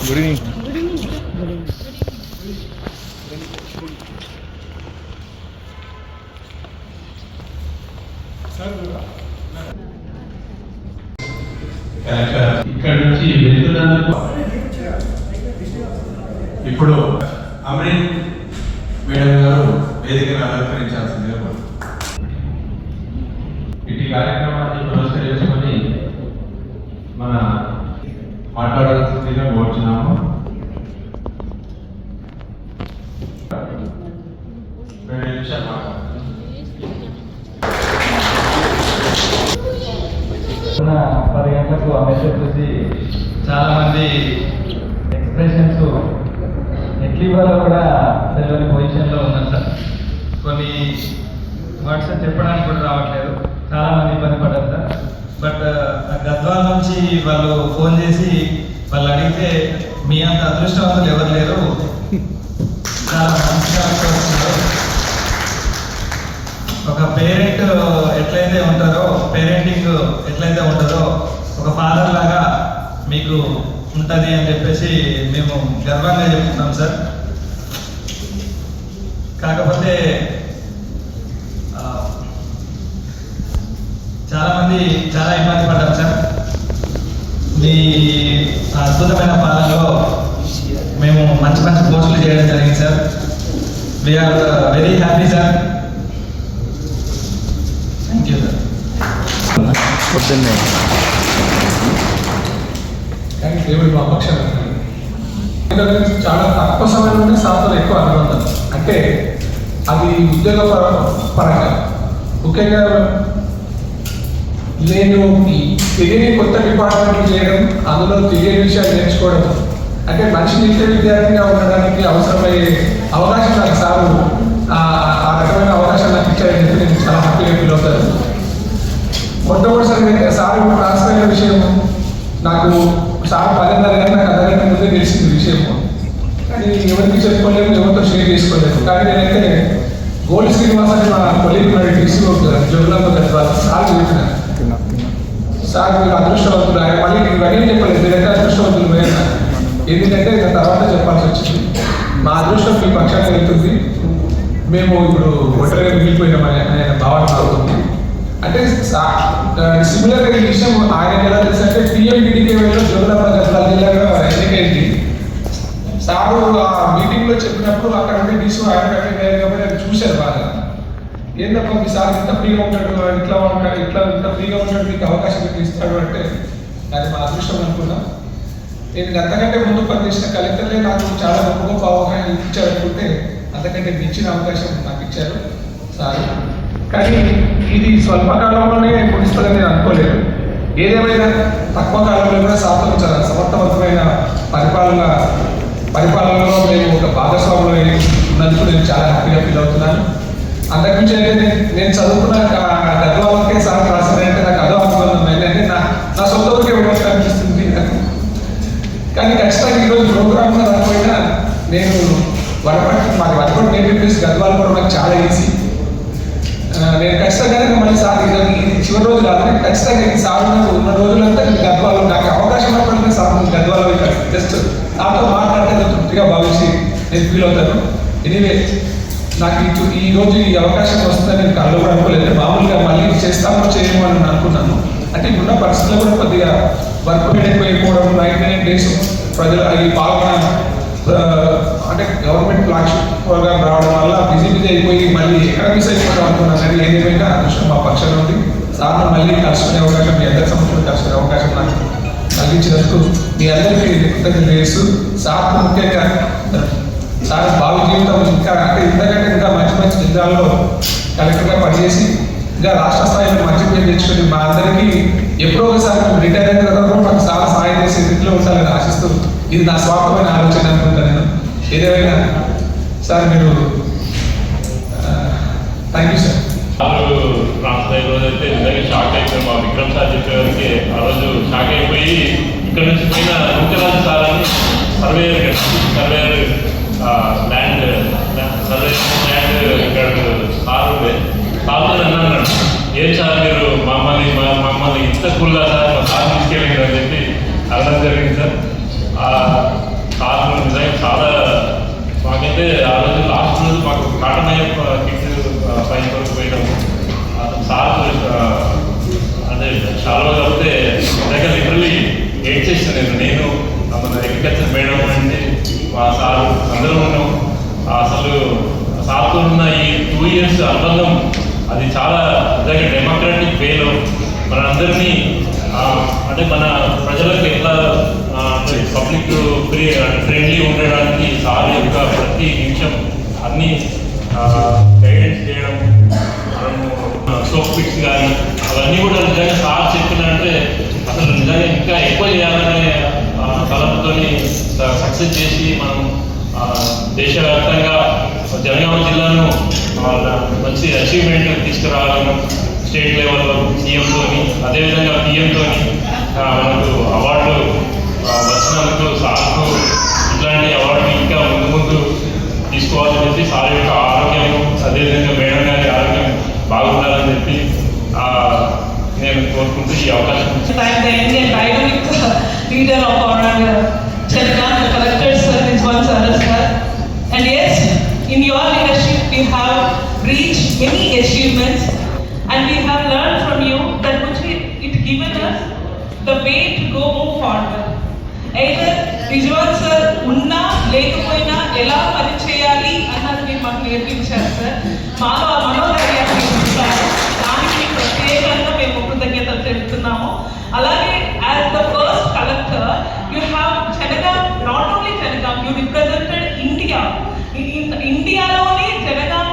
Good evening. ఇక్కడ నుంచి వెళ్తున్నందుకు ఇప్పుడు అమరీన్ మేడం గారు వేదికను అలంకరించాల్సిందిగా ఇటు కార్యక్రమాన్ని పురస్కరించుకొని మన మాట్లాడాల్సిందిగా కోరుచున్నాము. పది గంటలకు ఆ మెసేజ్ చూసి చాలామంది ఎక్స్ప్రెషన్స్ ఎట్లీవాలో కూడా తెలియని పొజిషన్లో ఉన్నారు సార్. కొన్ని వర్డ్స్ చెప్పడానికి కూడా రావట్లేదు, చాలామంది ఇబ్బంది పడ్డారు సార్. బట్ గద్వాల నుంచి వాళ్ళు ఫోన్ చేసి వాళ్ళు అడిగితే మీ అంత అదృష్టవంతులు ఎవరు లేరు, చాలా మంచిగా వస్తున్నారు. ఒక పేరెంట్ ఎట్లయితే ఉంటారో, పేరెంటింగ్ ఎట్లయితే ఉంటుందో ఒక ఫాదర్ లాగా మీకు ఉంటుంది అని చెప్పేసి మేము గర్వంగా చెప్తున్నాం సార్. కాకపోతే చాలామంది చాలా ఇబ్బంది పడ్డాం సార్. మీ అద్భుతమైన పాలనలో మేము మంచి మంచి పోస్టులు చేయడం జరిగింది sir. We are very happy sir. Thank you sir. పొద్దున్నే కానీ దేవుడు మా పక్షాన చాలా తక్కువ సమయంలోనే సార్తో ఎక్కువ అనుబంధం. అంటే అది ఉద్యోగ పరంగా ముఖ్యంగా నేను తెలియని కొత్త డిపార్ట్మెంట్లు చేయడం, అందులో తెలియని విషయాలు నేర్చుకోవడం, అంటే మనిషి నిత్య విద్యార్థిగా ఉండడానికి అవసరమయ్యే అవకాశం నాకు సారు ఆ రకమైన అవకాశం నాకు ఇచ్చారని చెప్పి నేను చాలా హ్యాపీగా ఫీల్ అవుతాను. మొట్టమొదటిసారి సార్ ఇప్పుడు ట్రాన్స్ఫర్ అయిన విషయం నాకు సార్ 10:30 గంటల నాకు అర్ధగంట ముందే తెలిసింది విషయము. కానీ ఎవరికి చెప్పుకోలేము, ఎవరితో షేర్ చేసుకోలేదు. కానీ నేనైతే గోల్డ్ శ్రీనివాస్ అని మా కొలీగ్ టీసీ జోగులంలో సార్ చెప్పిన, సార్ మీరు అదృష్టవంతులు, ఆయన మళ్ళీ ఇవన్నీ చెప్పలేదు, మీరైతే అదృష్టవంతులు పోయిన. ఎందుకంటే నేను తర్వాత చెప్పాల్సి వచ్చింది, మా అదృష్టం మీ పక్షాన్ని వెళ్తుంది, మేము ఇప్పుడు ఒంటరిగా మిగిలిపోయినామని ఆయన భావన అవుతుంది. అంటే సిమిలర్గా ఈ విషయం ఆయన ఎలా తెలుసు అంటే టీఎండిడికేలో జోగులాంబ గద్వాల జిల్లాగా ఎన్నికైంది. సారు ఆ మీటింగ్లో చెప్పినప్పుడు అక్కడ ఉండే డీసీ ఆయన కాబట్టి అది చూశారు బాగా. ఏంటప్ప మీ సార్ ఇంత ఫ్రీగా ఉంటాడు, ఇట్లా ఉంటాడు, ఇట్లా ఇంత ఫ్రీగా ఉంటాడు, మీకు అవకాశం మీకు ఇస్తాడు అంటే అది మా అదృష్టం అనుకున్నాం. నేను అంతకంటే ముందు పనిచేసిన కలెక్టర్లే నాకు చాలా గొప్ప గొప్ప అవకాశం ఇచ్చారనుకుంటే అంతకంటే మించిన అవకాశం నాకు ఇచ్చారు సార్. కానీ ఇది స్వల్పకాలంలోనే ముగిస్తుందని నేను అనుకోలేదు. ఏదేమైనా తక్కువ కాలంలో కూడా సార్తో చాలా సమర్థవంతమైన పరిపాలనలో మేము ఒక భాగస్వాములు ఉన్నందుకు నేను చాలా హ్యాపీగా ఫీల్ అవుతున్నాను. అంతకుమించి అయితే నేను చదువుకున్న గద్వాలకే సార్ రాశానంటే నాకు అదో అనుకున్నాను. అంటే నా సొంత ఊరికే ఇవ్వడానికి అనిపిస్తుంది నాకు. కానీ ఖచ్చితంగా ఈరోజు ప్రోగ్రామ్ రాకపోయినా నేను మాకు వడపట్టి నేర్పించేసి గద్వాల కూడా నాకు చాలా ఈజీ. నేను ఖచ్చితంగానే మళ్ళీ సార్ ఇది చివరి రోజు కాదు, నేను ఖచ్చితంగా ఈ సార్ ఉన్న రోజులంతా నేను గద్వాలో నాకు అవకాశం అప్పటికే సార్ గద్వాలో జస్ట్ నాతో మాట్లాడితే తృప్తిగా భావించి నేను ఫీల్ అవుతాను. ఎనీవే నాకు ఈ రోజు ఈ అవకాశం వస్తుందని నేను కళ్ళు కూడా అనుకోలేదు. మామూలుగా మళ్ళీ చేస్తామో చేయమో అని అనుకున్నాను. అంటే ఇప్పుడున్న పరిస్థితుల్లో కూడా కొద్దిగా వర్క్ ఎక్కువైపోవడం, 99 days ప్రజలు ఈ పాల్గొన అంటే గవర్నమెంట్ ఫ్లాగ్షిప్ ప్రోగ్రామ్ రావడం వల్ల బిజీ అయిపోయి మళ్ళీ ఎక్కడ మిస్ అయిపోవడం అనుకున్నాను. కానీ ఏదేమైనా అదృష్టం మా పక్షంలో ఉంది. సార్ను మళ్ళీ కలుసుకునే అవకాశం, మీ అందరి సంవత్సరం కలుసుకునే అవకాశం నాకు కలిగించినందుకు మీ అందరికీ కృతజ్ఞతలు చేస్తూ సార్కు ముఖ్యంగా సార్ భావి జీవితం ఇంకా అంటే ఇంతకంటే ఇంకా మంచి మంచి జిల్లాల్లో కలెక్టర్గా పనిచేసి ఇంకా రాష్ట్ర స్థాయిలో మంచి పేరు తెచ్చుకొని మా అందరికీ ఎప్పుడో ఒకసారి రిటైర్ అయిన తర్వాత మాకు చాలా సహాయం చేసే స్థితిలో ఉండాలని ఆశిస్తూ, ఇది నా స్వార్థమైన ఆలోచన అనుకుంటాను నేను. ఏదేమైనా సార్ మీరు థ్యాంక్ యూ సార్. రోజు అయితే నిజంగా షాక్ అయిపోయి మా విక్రమ్ సార్ చెప్పేవారికి ఆ రోజు షాక్ అయిపోయి ఇక్కడ నుంచి పోయిన ముఖ్యరాజు సార్ అని సర్వేయర్ ల్యాండ్ ఇక్కడ సార్ ఉండే సార్తో అన్నాడు, ఏం సార్ మీరు మమ్మల్ని ఇంత స్కూల్లో సార్ మా సార్ తీసుకెళ్ళారు అని చెప్పి అడగడం జరిగింది సార్. చాలా మాకైతే ఆ రోజు లాస్ట్ రోజు మాకు కాటమయ్య కిట్ పైన వరకు పోయినాము. అతను సార్ అంటే చాలా కలిపితే దగ్గర లిటరలీ ఏడ్ చేస్తాను నేను మన అగ్రికల్చర్ మేడం అంటే మా సార్ అందరూ ఉన్నాం. అసలు సార్తో ఉన్న ఈ 2 years అనుబంధం అది చాలా నిజంగా డెమోక్రాటిక్ వేలో మనందరినీ అంటే మన ప్రజలకు ఎట్లా పబ్లిక్ ఫ్రెండ్లీ ఉండడానికి సార్ యొక్క ప్రతి నిమిషం అన్ని గైడెన్స్ చేయడం, మనము సోప్ పిట్స్ కానీ అవన్నీ కూడా నిజంగా సార్ చెప్పినంటే అసలు నిజంగా ఇంకా ఎక్కువ చేయాలనే తలంపుతో సక్సెస్ చేసి మనం దేశవ్యాప్తంగా జనగామ జిల్లాను మంచి అచీవ్మెంట్ తీసుకురావాలను స్టేట్ లెవెల్లో సీఎంతో అదేవిధంగా పిఎంతో మనకు అవార్డు వచ్చినందుకు సార్కు ఇట్లాంటి అవార్డు ఇంకా ముందు ముందు తీసుకోవాలని చెప్పి సార్ యొక్క ఆరోగ్యం అదేవిధంగా మేడం గారి ఆరోగ్యం బాగుండాలని చెప్పి నేను కోరుకుంటూ ఈ అవకాశం And yes, in your leadership we have reached many achievements and we have learned from you that which it given us the way to go move forward. Either Rijwan sir unna lekapona ela pani cheyali annadu meer maku nerpincharu sir. Maalo మనోధైర్యాన్ని ఇస్తారు. దానికి ప్రత్యేకంగా మేము కృతజ్ఞతలు తెలుపుతున్నాము. అలాగే as the first collector you have Janagam, not only Janagam, you represented India. ఇండియాలోని Jangaon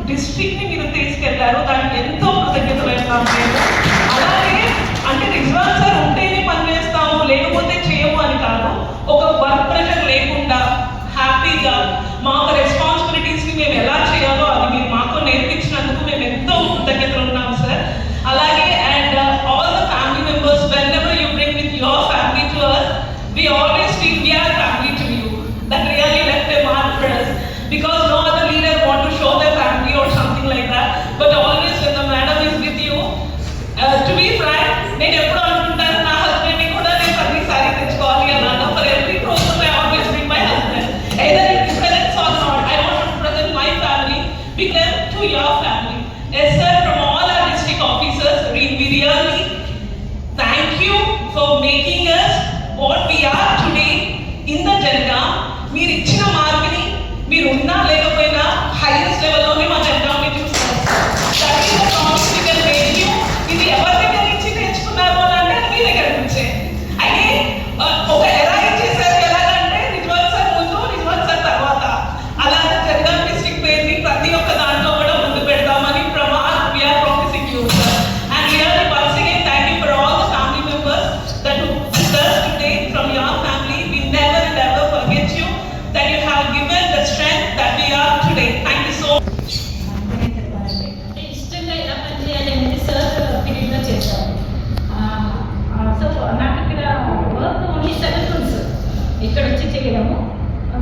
district ని మీరు తీసుకెళ్లారు. దానికి ఎంతో కృతజ్ఞతలు అలాగే అంటే రిజ్వాన్ సార్ ఉంటేనే పనిచేస్తాము లేకపోతే చేయము అని కాదు. ఒక వర్క్ ప్రెషర్ లేకుండా హ్యాపీగా మా రెస్పాన్సిబిలిటీస్ ని మేము ఎలా చేయాలో అది మీరు మాకు నేర్పించినందుకు మేము ఎంతో కృతజ్ఞతలు ఉన్నాము సార్. అలాగే and all the family members whenever you bring with your family to us we always feel we are family to you. That really left a mark for us because no other leader want to show their family or something like that, but always when the madam is with you, to be frank, నేను ఎప్పుడు అనుకుంటాను నా husband ని కూడా నేను ప్రతి సారి తెచ్చుకోవాలి అన్నాను. For every program I always bring my husband, either it presents or not. I want to present my family because to your family. Yes sir, from all our district officers we really thank you for making us what we are today in the Janagam. మీరు ఇచ్చిన మార్పుని మీరు ఉన్నా లేకపోయినా highest లెవెల్లోనే మా జనగాంని చూస్తారు. ఇది ఎవరి దగ్గర నుంచి నేర్చుకున్నారు అని అంటే మీ దగ్గర నుంచే. అయితే ఒక ఎలా ఇచ్చేసారు ఎలాగంటే రిజ్వాన్ సార్ ముందు రిజ్వాన్ సార్ తర్వాత అలాగే జనగాం డిస్ట్రిక్ట్ పేరుని ప్రతి ఒక్క దాంట్లో కూడా ముందు పెడతామని we are promising you sir. And really once again thank you for all the family members that from your family. We never and ever forget you, that you have given the strength that we are today. Thank you so much. ఇష్టంగా ఎలా పనిచేయాలి అనేది sir పీరియడ్లో చేశారు. So నాకు ఇక్కడ work only 7 months ఇక్కడ వచ్చి చేయడము.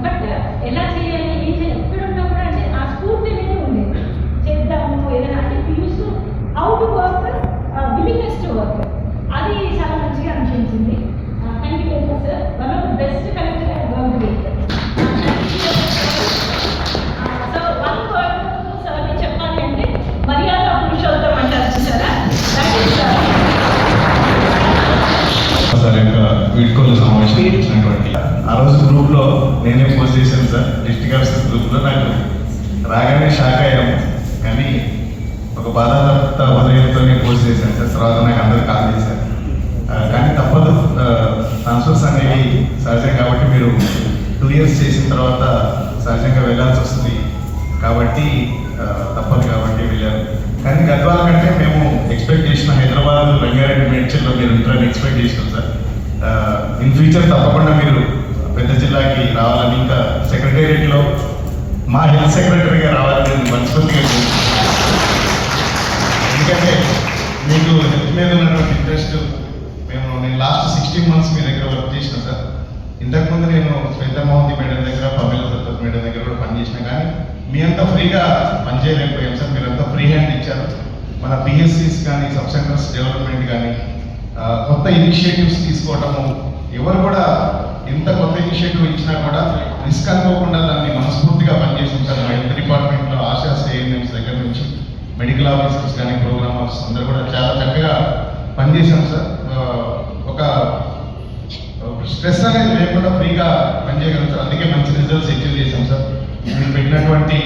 బట్ ఎలా చేయాలి ఏం చేయాలి ఎక్కడున్నా కూడా అంటే ఆ స్ఫూర్తి అనేది ఉండేది. చేద్దాము ఏదైనా అంటే use how to work, willingness to work, అది చాలా మంచిగా అనిపించింది. Thank you very much, sir. One of the best collector I have worked with. So one word sir ni cheppali ante Maryada Purushottam antaru chusara. That is sir యొక్క వీడ్కోలు సమావేశం ఇచ్చినటువంటి ఆ రోజు గ్రూప్లో నేనే పోస్ట్ చేశాను సార్. డిస్ట్రిక్ట్ ఆఫీసర్ గ్రూప్లో నాకు రాగానే షాక్ అయ్యాము, కానీ ఒక బాధాతప్త హృదయంతోనే పోస్ట్ చేశాను సార్. తర్వాత నాకు అందరూ కాల్ చేశారు, కానీ తప్పదు, ట్రాన్స్ఫర్స్ అనేవి సహజం కాబట్టి మీరు 2 years చేసిన తర్వాత సహజంగా వెళ్ళాల్సి వస్తుంది కాబట్టి తప్పదు కాబట్టి వెళ్ళారు. కానీ గద్వాల కంటే మేము ఎక్స్పెక్ట్ చేసిన హైదరాబాద్ రంగారెడ్డి మేడ్చల్లో మీరు ఉంటారని ఎక్స్పెక్ట్ చేసినాం సార్. ఇన్ ఫ్యూచర్ తప్పకుండా మీరు పెద్ద జిల్లాకి రావాలని, ఇంకా సెక్రటేరియట్లో మా హెల్త్ సెక్రటరీగా రావాలని నేను మనస్ఫూర్తిగా ఎందుకంటే మీకు హెల్త్ మీద ఉన్నటువంటి ఇంట్రెస్ట్ నేను లాస్ట్ 16 months మీ దగ్గర వర్క్ చేసిన సార్. ఇంతకుముందు నేను పెద్దమోహంతి మేడం దగ్గర, పమేల సత్తత్ మేడం దగ్గర కూడా పనిచేసిన, కానీ మీ అంతా ఫ్రీగా పనిచేయలేకపోయాం సార్. మీరంతా ఫ్రీ హ్యాండ్ ఇచ్చారు. మన పిఎస్సీస్ కానీ సబ్ సెంటర్స్ డెవలప్మెంట్ కానీ కొత్త ఇనిషియేటివ్స్ తీసుకోవటము, ఎవరు కూడా ఇంత కొత్త ఇనిషియేటివ్ ఇచ్చినా కూడా రిస్క్ అనుకోకుండా దాన్ని మనస్ఫూర్తిగా పనిచేసాం సార్. మా హెల్త్ డిపార్ట్మెంట్లో ఆశా ఏఎన్ఎంస్ దగ్గర నుంచి మెడికల్ ఆఫీసర్స్ కానీ ప్రోగ్రామ్ ఆఫీసర్స్ అందరూ కూడా చాలా చక్కగా పనిచేసాం సార్. ఒక స్ట్రెస్ అనేది లేకుండా ఫ్రీగా పనిచేయగలం సార్. అందుకే మంచి రిజల్ట్స్ అచీవ్ చేసాం సార్. మీరు పెట్టినటువంటి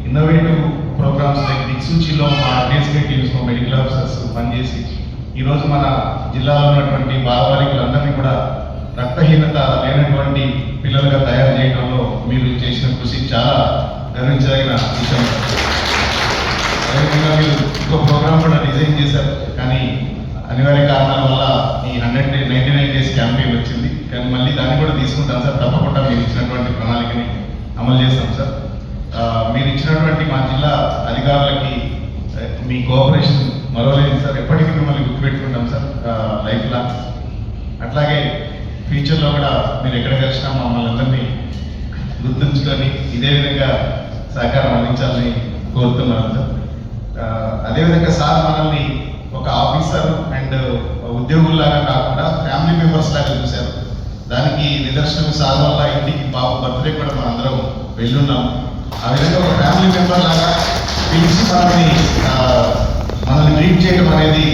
ఇన్నోవేటివ్ ప్రోగ్రామ్స్ లైక్ దిక్సూచిలో మా డిఎస్కే టీమ్స్లో మెడికల్ ఆఫీసర్స్ పనిచేసి ఈరోజు మన జిల్లాలో ఉన్నటువంటి బాలబాలికలందరినీ కూడా రక్తహీనత లేనటువంటి పిల్లలుగా తయారు చేయడంలో మీరు చేసిన కృషి చాలా గర్వించదగిన విషయం. అదేవిధంగా మీరు ఇంకో ప్రోగ్రామ్ కూడా డిజైన్ చేశారు, కానీ అనివార్య కారణాల వల్ల ఈ 199 డేస్ క్యాంపెయిన్ వచ్చింది. కానీ మళ్ళీ దాన్ని కూడా తీసుకుంటాం సార్. తప్పకుండా మీరు ఇచ్చినటువంటి ప్రణాళికని అమలు చేస్తాం సార్. మీరు ఇచ్చినటువంటి మా జిల్లా అధికారులకి మీ కోఆపరేషన్ మరవలేదు సార్. ఎప్పటికీ మిమ్మల్ని గుర్తుపెట్టుకుంటాం సార్ లైఫ్ లాంగ్. అట్లాగే ఫ్యూచర్లో కూడా మీరు ఎక్కడ కలిసినా మమ్మల్ని అందరినీ గుర్తుంచుకొని ఇదే విధంగా సహకారం అందించాలని కోరుతున్నాను సార్. అదేవిధంగా సార్ మనల్ని ఒక ఆఫీసర్ అండ్ ఉద్యోగుల్లాగా కాకుండా ఫ్యామిలీ మెంబర్స్ లాగా చూశారు. దానికి నిదర్శనం సార్ వల్ల ఇంటికి బాబు బర్త్డే కూడా మనం అందరం వెళ్ళున్నాం. ఆ విధంగా ఒక ఫ్యామిలీ మెంబర్ లాగా పిలిచి మనల్ని ట్రీట్ చేయడం అనేది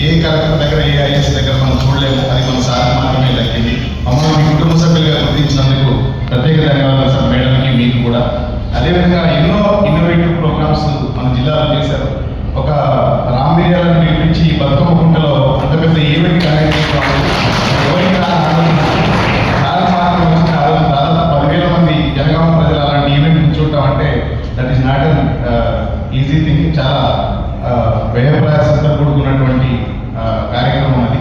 ఏ కలెక్టర్ దగ్గర ఏ ఐఏఎస్ దగ్గర మనం చూడలేము. అది మన సార్ మాత్రమే దక్కింది. మమ్మల్ని మీ కుటుంబ సభ్యులుగా గుర్తించినందుకు ప్రత్యేక ధన్యవాదాలు సార్ మేడంకి, మీకు కూడా. అదేవిధంగా ఎన్నో ఇన్నోవేటివ్ ప్రోగ్రామ్స్ మన జిల్లాలో చేశారు. ఒక రాంబీర్యాలను పిలిపించి బతుకమ్మ కుంటలో అంత పెద్ద ఈవెంట్ కండక్ట్ చేస్తున్నాము. ఎవరికి దాదాపు 10,000 మంది జనగామ ప్రజలు అలాంటి ఈవెంట్ చూడటం అంటే that is not an easy thing. చాలా వ్యయప్రయాసంతో కూడుకున్నటువంటి కార్యక్రమం అది.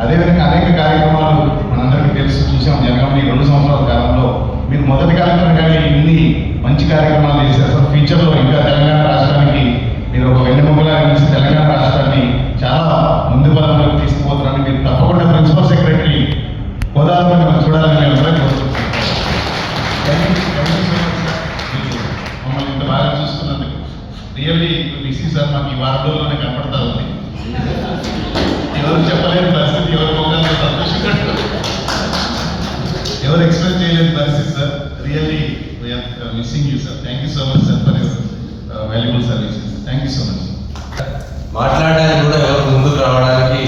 అదేవిధంగా అనేక కార్యక్రమాలు మనందరికీ తెలుసు, చూసాం. జనగామ ఈ 2 సంవత్సరాల కాలంలో మీరు మొదటి కార్యక్రమంగానే ఇన్ని మంచి కార్యక్రమాలు చేశారు సార్. ఫ్యూచర్లో ఇంకా తెలంగాణ రాష్ట్రానికి మీరు ఒక వెన్నెముకలా నిలిచి తెలంగాణ రాష్ట్రాన్ని చాలా ముందు పదంలోకి తీసుకుపోతున్నారని మీరు తప్పకుండా ప్రిన్సిపల్ సెక్రటరీ హోదాలో మనం చూడాలని నేను అందరూ కోరుకుంటున్నాను. మమ్మల్ని ఇంత బాగా చూస్తున్నందుకు రియల్లీ మిస్సీ సార్ మాకు ఈ వారం రోజుల్లోనే కనపడతా ఉంది. ఎవరు చెప్పలేని పరిస్థితి, ఎవరి మొక్కలతో సంతోషంగా ఎవరు ఎక్స్ప్రెస్ చేయలేని పరిస్థితి sir. Really we are missing you sir. Thank you so much sir for your valuable services. Thank you so much. మాట్లాడడానికి కూడా ఎవరు ముందుకు రావడానికి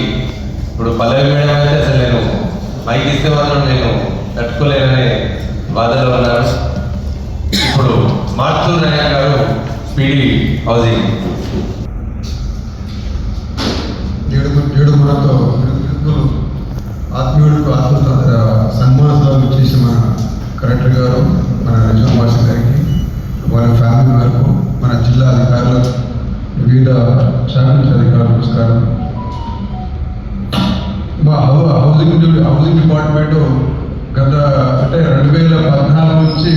ఇప్పుడు పల్లవి మేడం అయితే అసలు నేను మైక్ ఇస్తే మాత్రం నేను తట్టుకోలేననే బాధలో ఉన్నారు. ఇప్పుడు మార్చూర్ నాయక్ గారు స్పీడీ హౌసింగ్ ఏడు మనతో ఆత్మీయుడికి సన్మానం చేసిన మన కలెక్టర్ గారు, మన రిజర్వ్ మార్షల్ గారికి, వాళ్ళ ఫ్యామిలీ వరకు, మన జిల్లా అధికారులకు, వివిధ శాఖల అధికారులు నమస్కారం. మా హౌసింగ్ డిపార్ట్మెంట్ గత అంటే 2014 నుంచి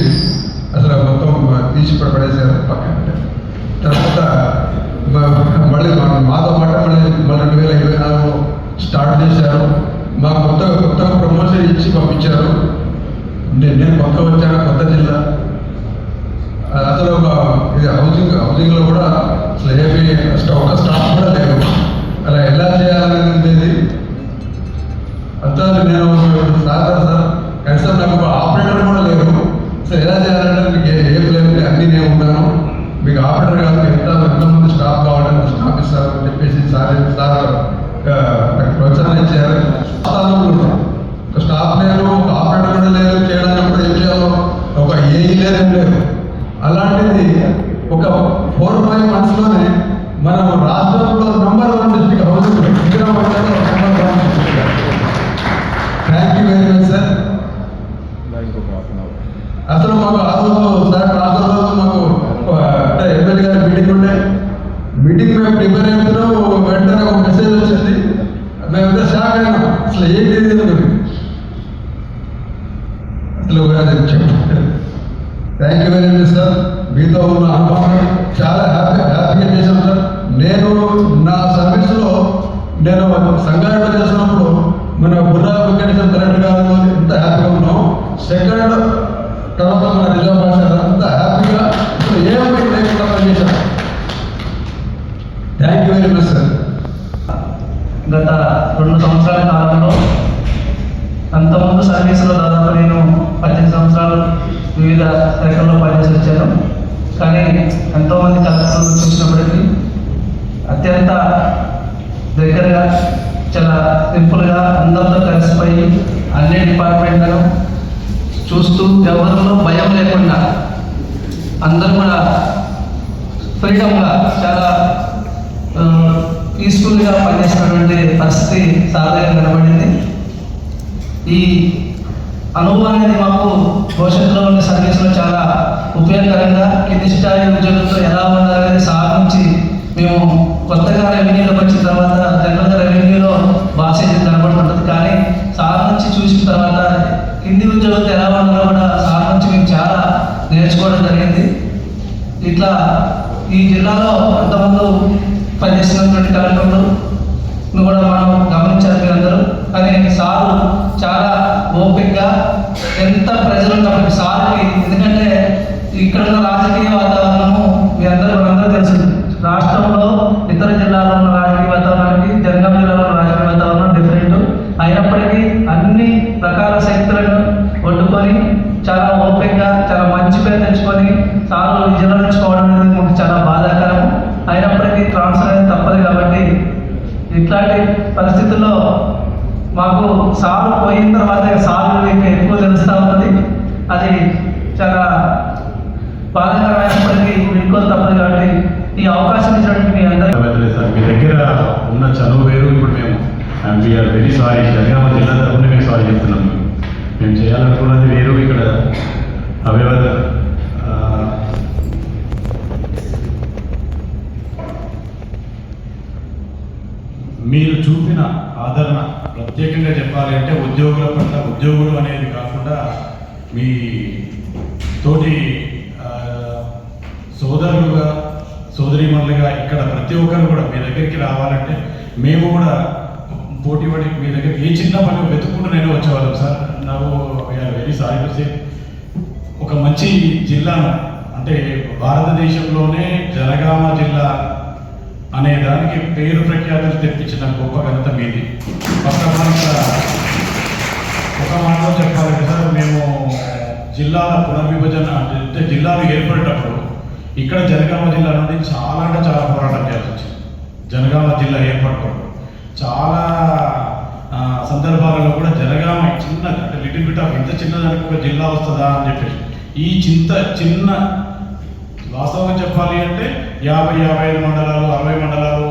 అసలు మొత్తం తీసి పడేసారు పక్కన. తర్వాత మళ్ళీ మాతో పాటు మళ్ళీ 2024 స్టార్ట్ చేశారు. మాకు కొత్తగా ప్రమోషన్ ఇచ్చి పంపించారు. నేను కొత్తగా వచ్చాను, కొత్త జిల్లా. అసలు ఇది హౌసింగ్లో కూడా అసలు ఏమీ ఒక స్టాఫ్ కూడా లేదు. అలా ఎలా చేయాలని ఉండేది అంతా. నేను సార్ కనీసం నాకు ఆపరేటర్ కూడా లేదు. అసలు ఎలా చేయాలంటే మీకు ఏ ప్లేన్ అన్నీ నేను ఉన్నాను, మీకు ఆపరేటర్ కాదు, ఎంతమంది స్టాఫ్ కావాలని స్టాఫ్ ఇస్తారు అని చెప్పేసి సార్ నాకు ప్రోత్సాహం ఇచ్చారు. ఒక స్టాఫ్ లేదు, ఒక ఆపరేటర్ కూడా లేదు, చేయడానికి కూడా ఏం చేయాలో ఒక ఏఈ లేదేం లేదు. అలాంటిది ఒక 4-5 monthsలోనే మనం రాష్ట్రంలో #1 district housing thank you very much sir. అసలు మాకు ఆ రోజు సార్ రాష్ట్ర రోజు మాకు అంటే ఎమ్మెల్యే గారి మీటింగ్ ఉండే. మీటింగ్ మేము ప్రిపేర్ అవుతున్నాం, వెంటనే ఒక మెసేజ్ వచ్చింది. మేమంతా షాక్ అయినాం, అసలు ఏంటి అసలు చెప్పండి. Thank you very much sir. మీతో ఉన్న అనుభవం చాలా హ్యాపీగా చేశాను సార్. నేను నా సర్వీస్లో నేను సంగారెడ్డి చేసినప్పుడు మన బుర్రా వెంకటేశ్వర కలెక్టర్ గారు ఎంత హ్యాపీగా ఉన్నాం. సెకండ్ తర్వాత మన రిజర్వ్ భాష అంతా హ్యాపీగా ఏమీ లేకుండా పనిచేశాను. Thank you very much sir. గత 2 సంవత్సరాల కాలంలో అంతకుముందు సర్వీసులో దాదాపు నేను 18 సంవత్సరాలు వివిధ వివిధ శాఖల్లో పనిచేసి వచ్చాను. కానీ ఎంతోమంది కలెక్టర్లు చూసినప్పటికీ అత్యంత దగ్గరగా చాలా సింపుల్గా అందరితో కలిసిపోయి అన్ని డిపార్ట్మెంట్లను చూస్తూ ఎవరిలో భయం లేకుండా అందరూ కూడా ఫ్రీడమ్గా చాలా పీస్ఫుల్గా పనిచేసినటువంటి పరిస్థితి సాధారణంగా కనబడింది. ఈ అనుభవం అనేది మాకు భవిష్యత్తులో ఉన్న సర్వీస్లో చాలా ఉపయోగకరంగా కింది స్థాయి ఉద్యోగులతో ఎలా ఉండాలనేది సార్ నుంచి మేము కొత్తగా రెవెన్యూలోకి వచ్చిన తర్వాత జనరల్గా రెవెన్యూలో బాసేజ్ కనబడుతుంటుంది. కానీ సార్ నుంచి చూసిన తర్వాత కింది ఉద్యోగులతో ఎలా ఉండాలో కూడా సార్ నుంచి మేము చాలా నేర్చుకోవడం జరిగింది. ఇట్లా ఈ జిల్లాలో అంతకుముందు పనిచేస్తున్నటువంటి కలెక్టర్లు కూడా మనం గమనించారు మీరందరూ. కానీ సారు చాలా ఓపికగా ఎంత ప్రజలు ఉన్నప్పటికీ సార్కి, ఎందుకంటే ఇక్కడ ఉన్న రాజకీయ వాతావరణము మీ మనందరూ తెలుసు. రాష్ట్రంలో ఇతర జిల్లాలో ఉన్న రాజకీయ వాతావరణానికి జనగామ జిల్లాలో ఉన్న రాజకీయ వాతావరణం డిఫరెంట్ అయినప్పటికీ అన్ని రకాల శక్తులను వండుకొని చాలా ఓపికగా చాలా మంచి పేరు తెచ్చుకొని సార్లు విజయం తెచ్చుకోవడం అనేది మాకు చాలా బాధాకరం. అయినప్పటికీ ట్రాన్స్ఫర్ అనేది తప్పదు. కాబట్టి ఇట్లాంటి పరిస్థితుల్లో మాకు సార్లు పోయిన తర్వాత సార్లు ఇంకా ఎక్కువ తెలుస్తూ ఉంటుంది. అది చాలా బాధాకరమైనప్పటికీ వీడుకోలు తప్పదు. కాబట్టి ఈ అవకాశం ఇచ్చినటువంటి మీ అందరికీ సార్, మీ దగ్గర ఉన్న చదువు వేరు. ఇప్పుడు మేము వీఆర్ వెరీ సారీ, జనగామ జిల్లా తరఫున మేము సారీ చెప్తున్నాం. మేము చేయాలనుకున్నది వేరు, ఇక్కడ అవయవ మీరు చూపిన ఆదరణ ప్రత్యేకంగా చెప్పాలి అంటే ఉద్యోగుల పట్ల, ఉద్యోగులు అనేది కాకుండా మీ తోటి సోదరులుగా సోదరీమణులుగా ఇక్కడ ప్రతి ఒక్కరు కూడా మీ దగ్గరికి రావాలంటే మేము కూడా పోటీపడి మీ దగ్గరికి ఏ చిన్న పని వెతుక్కుంటూ నేను వచ్చేవాళ్ళం సార్. నాకు we are very sorry to say, ఒక మంచి జిల్లాను అంటే భారతదేశంలోనే జనగామ జిల్లా అనే దానికి పేరు ప్రఖ్యాతులు తెప్పించిన గొప్ప ఘనత మీది. ఒక మాటలో చెప్పాలంటే సార్, మేము జిల్లాల పునర్విభజన అంటే జిల్లాలు ఏర్పడేటప్పుడు ఇక్కడ జనగామ జిల్లా నుండి చాలా అంటే చాలా పోరాటం చేయాల్సి వచ్చింది. జనగామ జిల్లా ఏర్పడటప్పుడు చాలా సందర్భాలలో కూడా జనగామ చిన్న అంటే లిటిల్ బిట్ ఆఫ్ ఇంత చిన్నదానికి ఒక జిల్లా వస్తుందా అని చెప్పేసి ఈ చిన్న వాస్తవంగా చెప్పాలి అంటే 50-55 మండలాలు 60 మండలాలు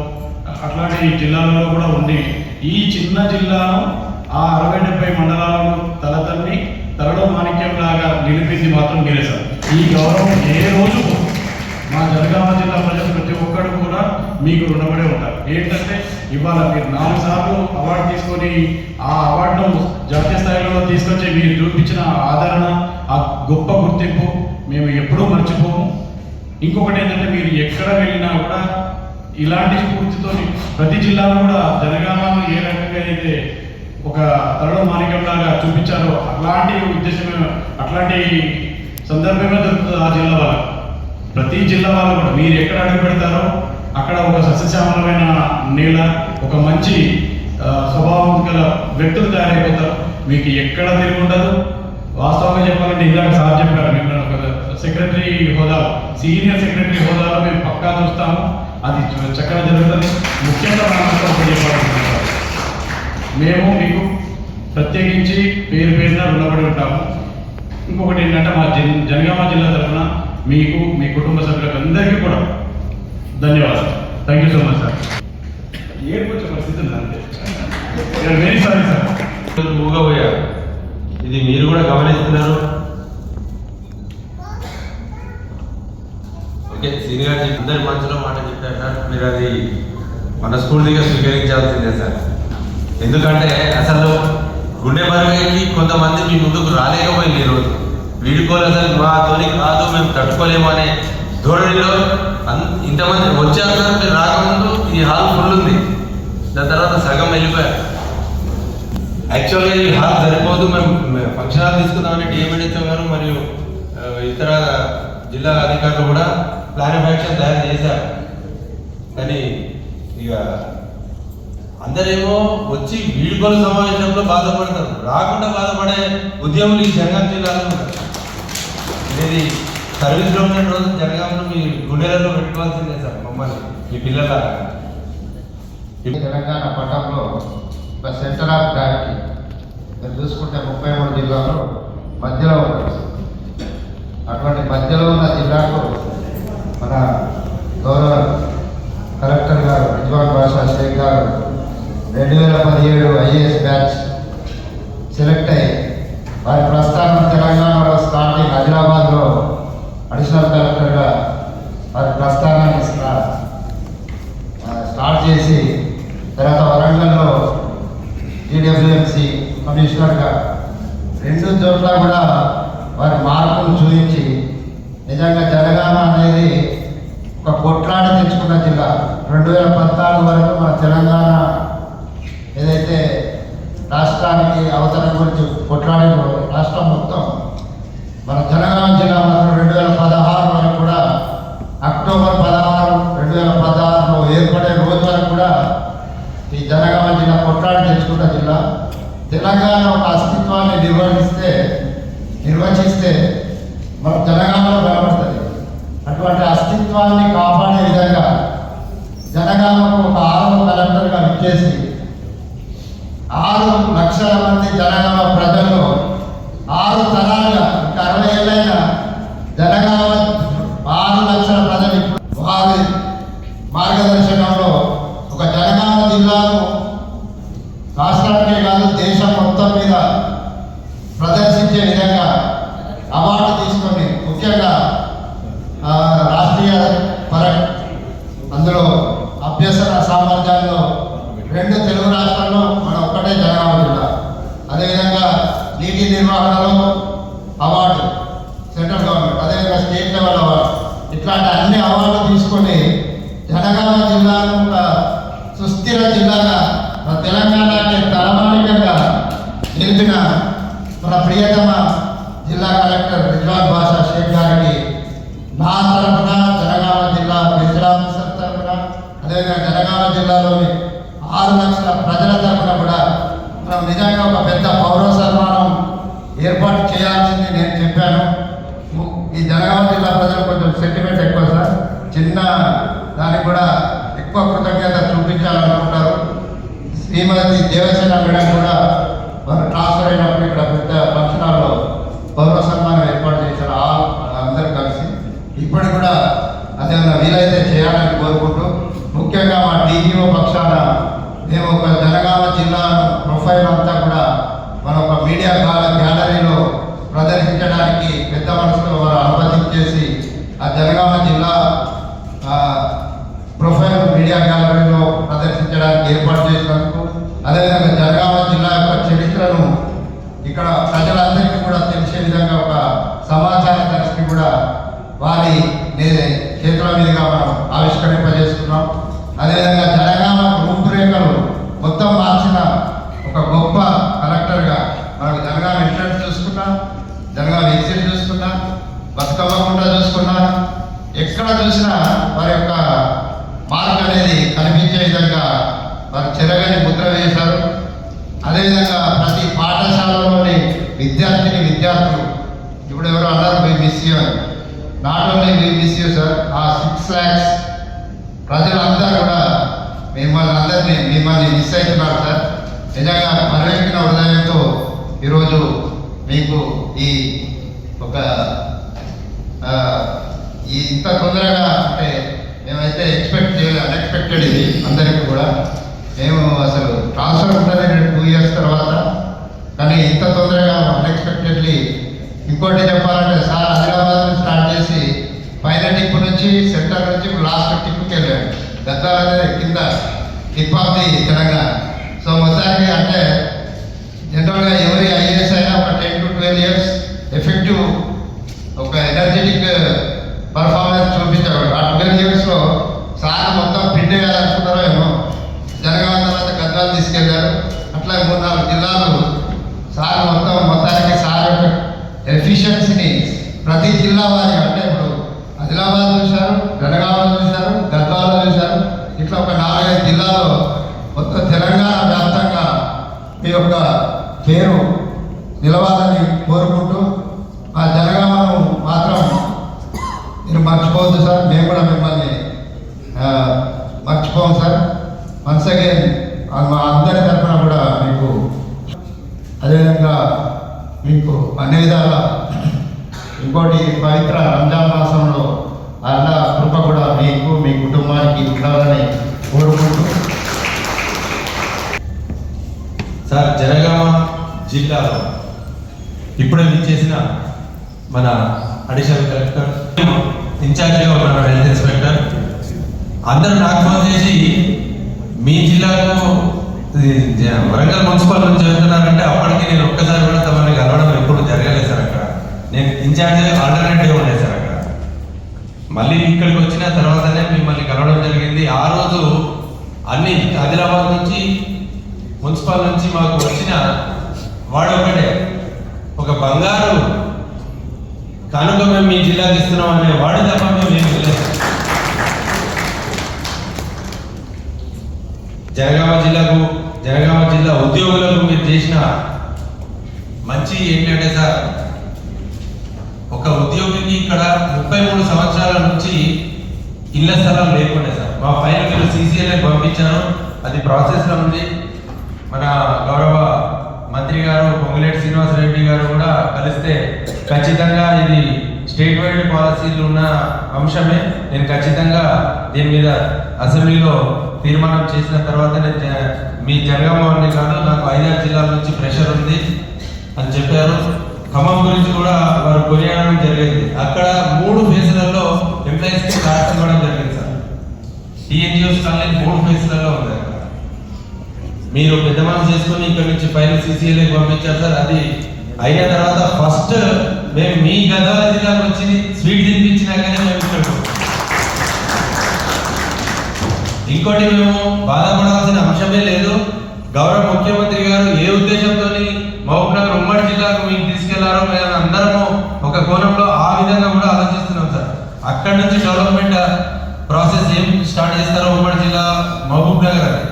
అట్లాంటి జిల్లాలలో కూడా ఉండి ఈ చిన్న జిల్లాను ఆ 60-70 మండలాలను తలలో మాణిక్యం లాగా నిలిపింది మాత్రం మీరే సార్. ఈ గౌరవం ఏ రోజు మా జనగామ జిల్లా ప్రజలు ప్రతి ఒక్కరు కూడా మీకు రుణపడే ఉంటారు. ఏంటంటే ఇవాళ మీరు 4 సార్లు అవార్డు తీసుకొని ఆ అవార్డును జాతీయ స్థాయిలో తీసుకొచ్చి మీరు చూపించిన ఆదరణ, ఆ గొప్ప గుర్తింపు మేము ఎప్పుడూ మర్చిపోము. ఇంకొకటి ఏంటంటే మీరు ఎక్కడ వెళ్ళినా కూడా ఇలాంటి స్ఫూర్తితో ప్రతి జిల్లాలో కూడా జనగామను ఏ రకంగా అయితే ఒక తరలో మాణిక్యంలాగా చూపించారో అట్లాంటి ఉద్దేశమే, అట్లాంటి సందర్భమే దొరుకుతుంది ఆ జిల్లా వాళ్ళకు. ప్రతి జిల్లా వాళ్ళు కూడా మీరు ఎక్కడ అడుగు పెడతారో అక్కడ ఒక సస్యశ్యామలమైన నేల, ఒక మంచి స్వభావం గల వ్యక్తులు తయారైపోతారు. మీకు ఎక్కడ తిరిగి ఉండదు. వాస్తవంగా చెప్పాలంటే ఇందాక సార్ చెప్పారు, మేము ఒక సెక్రటరీ హోదా, సీనియర్ సెక్రటరీ హోదాలో మేము పక్కా చూస్తాము. అది చక్కగా జరుగుతుంది. ముఖ్యంగా చెప్పాలనుకుంటున్నాం, మేము మీకు ప్రత్యేకించి పేరున రుణపడి ఉంటాము. ఇంకొకటి ఏంటంటే మా జనగామ జిల్లా తరఫున మీకు, మీ కుటుంబ సభ్యులకు అందరికీ కూడా ధన్యవాదాలు. Thank you so much sir. ఏడుకొచ్చే పరిస్థితి ఉందంటే వెరీ సారీ సార్. ఊగబోయారు, ఇది మీరు కూడా గమనిస్తున్నారు. ఓకే, సీనియర్ అందరి మనసులో మాట చెప్పారు సార్. మీరు అది మనస్ఫూర్తిగా స్వీకరించాల్సిందే సార్. ఎందుకంటే అసలు గుండె బరువుకి కొంతమంది మీ ముందుకు రాలేకపోయింది. ఈరోజు వీడుకోలు అసలు మాతోని కాదు, మేము తట్టుకోలేము అనే ధోరణిలో ఇంతమంది వచ్చారు సార్. మీరు రాకముందు ఈ హాల్ ఫుల్ ఉంది, దాని తర్వాత సగం వెళ్ళిపోయారు. యాక్చువల్గా ఈ హాల్ సరిపోదు, మేము ఫంక్షన్ హాల్ తీసుకుందామని డిఎంఎన్హెచ్ఓ గారు మరియు ఇతర జిల్లా అధికారులు కూడా ప్లాన్ ఆఫ్ యాక్షన్ తయారు చేశారు. కానీ ఇక అందరేమో వచ్చి వీడుకోలు సమావేశంలో బాధపడతారు, రాకుండా బాధపడే ఉద్యములు ఈ జనగామ జిల్లాలో ఉంటారు. ఇది సర్వీస్లో ఉన్న రోజు జనగామను మీ గుండెలలో పెట్టుకోవాల్సిందే సార్ మమ్మల్ని మీ పిల్లల తెలంగాణ పట్టణంలో ఒక సెంటర్ ఆఫ్ గ్రావిటీ మీరు చూసుకుంటే 33 జిల్లాలో మధ్యలో ఉంటుంది. అటువంటి మధ్యలో ఉన్న జిల్లాకు మన గౌరవ కలెక్టర్ గారు రిజ్వాన్ బాషా షేక్ గారు 2017 ఐఏఎస్ బ్యాచ్ సెలెక్ట్ అయ్యి వారి ప్రస్థానం తెలంగాణలో స్టార్టింగ్ ఆదిలాబాద్లో అడిషనల్ కలెక్టర్గా వారి ప్రస్థానాన్ని స్టార్ట్ చేసి తర్వాత వరంగల్లో జీడబ్ల్యూఎంసీ కమిషనర్గా 2 చోట్ల కూడా వారి మార్పును చూపించి నిజంగా జనగామ అనేది ఒక కొట్లాడి తెచ్చుకున్న జిల్లా. 2014 వరకు మన తెలంగాణ ఏదైతే రాష్ట్రానికి అవతరణ గురించి కొట్లాడిన రాష్ట్రం మొత్తం మన జనగామ జిల్లా మాత్రం 2016 వరకు కూడా అక్టోబర్ 16, 2016లో ఏర్పడే రోజు వరకు కూడా ఈ జనగామ జిల్లా కొట్లాడి తెచ్చుకున్న జిల్లా. తెలంగాణ ఒక అస్తిత్వాన్ని నిర్వచిస్తే మన జనగామలో కనబడుతుంది. అటువంటి అస్తిత్వాన్ని కాపాడే విధంగా జనగామకు ఒక 6వ కలెక్టర్గా ఇచ్చేసి 6 లక్షల మంది జనగామ ప్రజల్లో 6 తరాలుగా 60 ఏళ్ళైన జనగామ 6 లక్షల ప్రజలు ఇప్పుడు వారి మార్గదర్శకంలో ఒక జనగామ జిల్లాను రాష్ట్రానికే కాదు దేశం మొత్తం మీద ప్రదర్శించే విధంగా అవార్డు తీసుకొని ముఖ్యంగా రాష్ట్రీయ అందులో అభ్యసన సామర్థ్యాల్లో 2 తెలుగు రాష్ట్రాల్లో మన ఒక్కటే జనగామ జిల్లా. అదేవిధంగా నీటి నిర్వహణలో అవార్డు సెంట్రల్ గవర్నమెంట్, అదేవిధంగా స్టేట్ లెవెల్ అవార్డు, ఇట్లాంటి అన్ని అవార్డులు తీసుకొని జనగామ జిల్లాను ఒక సుస్థిర జిల్లాగా మన తెలంగాణకి తలమానికంగా నిలిపిన మన ప్రియతమ జిల్లా కలెక్టర్ రిజ్వాన్ బాషా షేక్ గారికి నా తరఫున జనగామ జిల్లా విశ్రాంసర్ తరఫున అదేవిధంగా జనగామ జిల్లాలోని 6 లక్షల ప్రజల తరఫున కూడా మనం నిజంగా ఒక పెద్ద పౌర సన్మానం ఏర్పాటు చేయాల్సింది నేను చెప్పాను. ఈ జనగామ జిల్లా ప్రజలు కొంచెం సెంటిమెంట్ ఎక్కువ సార్, చిన్న దానికి కూడా ఎక్కువ కృతజ్ఞత చూపించాలనుకుంటారు. శ్రీమతి దేవసేన మేడం కూడా వారు ట్రాన్స్ఫర్ అయినప్పుడు ఇక్కడ పెద్ద ఫంక్షన్ హాల్లో పౌర సన్మానం ఏర్పాటు చేశారు అందరూ కలిసి. ఇప్పటికి కూడా అదేమన్నా వీలైతే చేయాలని కోరుకుంటూ ముఖ్యంగా మా టీజీఓ పక్షాన మేము ఒక జనగామ జిల్లా ప్రొఫైల్ అంతా కూడా మన ఒక మీడియా గ్యాలరీలో ప్రదర్శించడానికి పెద్ద మనసులో వారు అనుమతించేసి ఆ జనగామ జిల్లా ప్రొఫైల్ మీడియా గ్యాలరీలో ప్రదర్శించడానికి ఏర్పాటు చేసినందుకు, అదేవిధంగా జనగామ జిల్లా యొక్క చరిత్రను ఇక్కడ ప్రజలందరికీ కూడా తెలిసే విధంగా ఒక సమాచార దర్శిని కూడా వారి చేతుల మీదుగా మనం ఆవిష్కరింపజేస్తున్నాం. అదేవిధంగా జనగామ రూపురేఖలు మొత్తం మార్చిన ఒక గొప్ప కలెక్టర్గా మనకు జనగామ ఎంట్రన్స్ చూసుకున్నా, జనగామ ఎగ్జిట్ చూసుకున్నా, బతుకమ్మకుండా చూసుకున్నా, ఎక్కడ చూసినా వారి యొక్క మార్క్ అనేది కనిపించే విధంగా వారు చెరగని ముద్ర వేశారు. అదేవిధంగా ప్రతి పాఠశాలలోని విద్యార్థులు ఇప్పుడు ఎవరు అన్నారు మీ మిస్ యూ అని, not only me miss you sir, ఆ 6 lakhs ప్రజలందరూ కూడా మిమ్మల్ని మిస్ అవుతున్నారు సార్. నిజంగా మరవెక్కిన హృదయంతో ఈరోజు మీకు ఈ ఒక ఇంత తొందరగా అంటే మేమైతే ఎక్స్పెక్ట్ చేయలేదు, అన్ఎక్స్పెక్టెడ్ ఇది అందరికీ కూడా. మేము అసలు ట్రాన్స్ఫర్ ఉంటుంది 2 years తర్వాత, కానీ ఇంత తొందరగా అన్ఎక్స్పెక్టెడ్లీ. ఇంకోటి చెప్పాలంటే సార్ ఆదిలాబాద్ నుంచి స్టార్ట్ చేసి పైన టిప్ నుంచి సెంటర్ నుంచి లాస్ట్ టిప్కి వెళ్ళాడు. గద్వాల కింద tip of the Telangana. So మొత్తానికి అంటే జనరల్గా ఎవరి ఐఏఎస్ అయినా ఒక 10 to 12 years ఎఫెక్టివ్ ఒక ఎనర్జెటిక్ పర్ఫార్మెన్స్ చూపించేవాడు. ఆ 12 yearsలో సార్ మొత్తం ప్రింట్ వేయాలనుకున్నారో ఏమో, జనగామ తర్వాత గద్వాలు తీసుకెళ్లారు. అట్లా 3-4 జిల్లాలు సార్ మొత్తానికి సార్ యొక్క ఎఫిషియన్సీని ప్రతి జిల్లా వారి అంటే ఇప్పుడు ఆదిలాబాద్ చూశారు, జనగామ చూశారు, గద్వాల చూశారు, ఇట్లా ఒక 4-5 జిల్లాలో మొత్తం తెలంగాణ వ్యాప్తంగా మీ యొక్క పేరు నిలవాలని కోరుకుంటూ ఆ జనగామను మాత్రం ఇంకోటి పవిత్ర రంజాన్ మాసంలో అల్లా కృప కూడా మీకు మీ కుటుంబానికి ఉండాలని కోరుకుంటూ సార్ జనగామ జిల్లాలో ఇప్పుడే చేసిన మన అడిషనల్ కలెక్టర్ ఇన్ఛార్జిగా ఉన్న హెల్త్ ఇన్స్పెక్టర్ అందరూ నాకు ఫోన్ చేసి మీ జిల్లాకు వరంగల్ మున్సిపల్ నుంచి వెళ్తున్నారంటే అప్పటికి నేను ఒక్కసారి కూడా తమని కలవడం ఎప్పుడు జరగలేదు సార్. అక్కడ నేను ఇన్ఛార్జ్ ఆల్టర్నేటివ్ ఉండేది సార్. అక్కడ మళ్ళీ ఇక్కడికి వచ్చిన తర్వాతనే మిమ్మల్ని కలవడం జరిగింది. ఆ రోజు అన్ని ఆదిలాబాద్ నుంచి మున్సిపల్ నుంచి మాకు వచ్చిన వాడు ఒకటే, ఒక బంగారు కానుక మేము మీ జిల్లాకి ఇస్తున్నాం అనే వాడు తప్ప మేము ఏం లేదు. జనగామ జిల్లా ఉద్యోగులకు మీరు చేసిన మంచి ఏంటంటే సార్, ఒక ఉద్యోగికి ఇక్కడ 33 సంవత్సరాల నుంచి ఇళ్ల స్థలం లేకుండా సార్ మా ఫైల్ మీరు CCLA పంపించారు, అది ప్రాసెస్లో ఉంది. మన గౌరవ మంత్రి గారు పొంగులేటి శ్రీనివాసరెడ్డి గారు కూడా కలిస్తే ఖచ్చితంగా ఇది స్టేట్ వైడ్ పాలసీలు ఉన్న అంశమే. నేను ఖచ్చితంగా దీని మీద అసెంబ్లీలో తీర్మానం చేసిన తర్వాత మీ జనగామని కాదు నాకు 5-6 జిల్లాల నుంచి ప్రెషర్ ఉంది అని చెప్పారు. ఖమ్మం గురించి కూడా వారు కొనియాడడం జరిగింది. అక్కడ 3 ఫేజ్లలో ఎంప్లాయీస్కి కార్డ్స్ ఇవ్వడం జరిగింది సార్. TNGOs కాలనీ 3 ఫేజ్లలో ఉంది. అక్కడ మీరు పెద్ద మనసు చేసుకుని ఇక్కడ నుంచి పైన CCLA పంపించారు సార్. అది అయిన తర్వాత ఫస్ట్ మేము మీ గద్వాల జిల్లాకు వచ్చి స్వీట్ తినిపించినాకనే మేము ఇక్కడ. ఇంకోటి మేము బాధపడాల్సిన అంశమే లేదు. గౌరవ ముఖ్యమంత్రి గారు ఏ ఉద్దేశంతో మహబూబ్నగర్ ఉమ్మడి జిల్లాకు మేము తీసుకెళ్లారో మేము అందరము ఒక కోణంలో ఆ విధంగా కూడా ఆలోచిస్తున్నాం సార్. అక్కడి నుంచి డెవలప్మెంట్ ప్రాసెస్ ఏం స్టార్ట్ చేస్తారో ఉమ్మడి జిల్లా మహబూబ్నగర్ అని.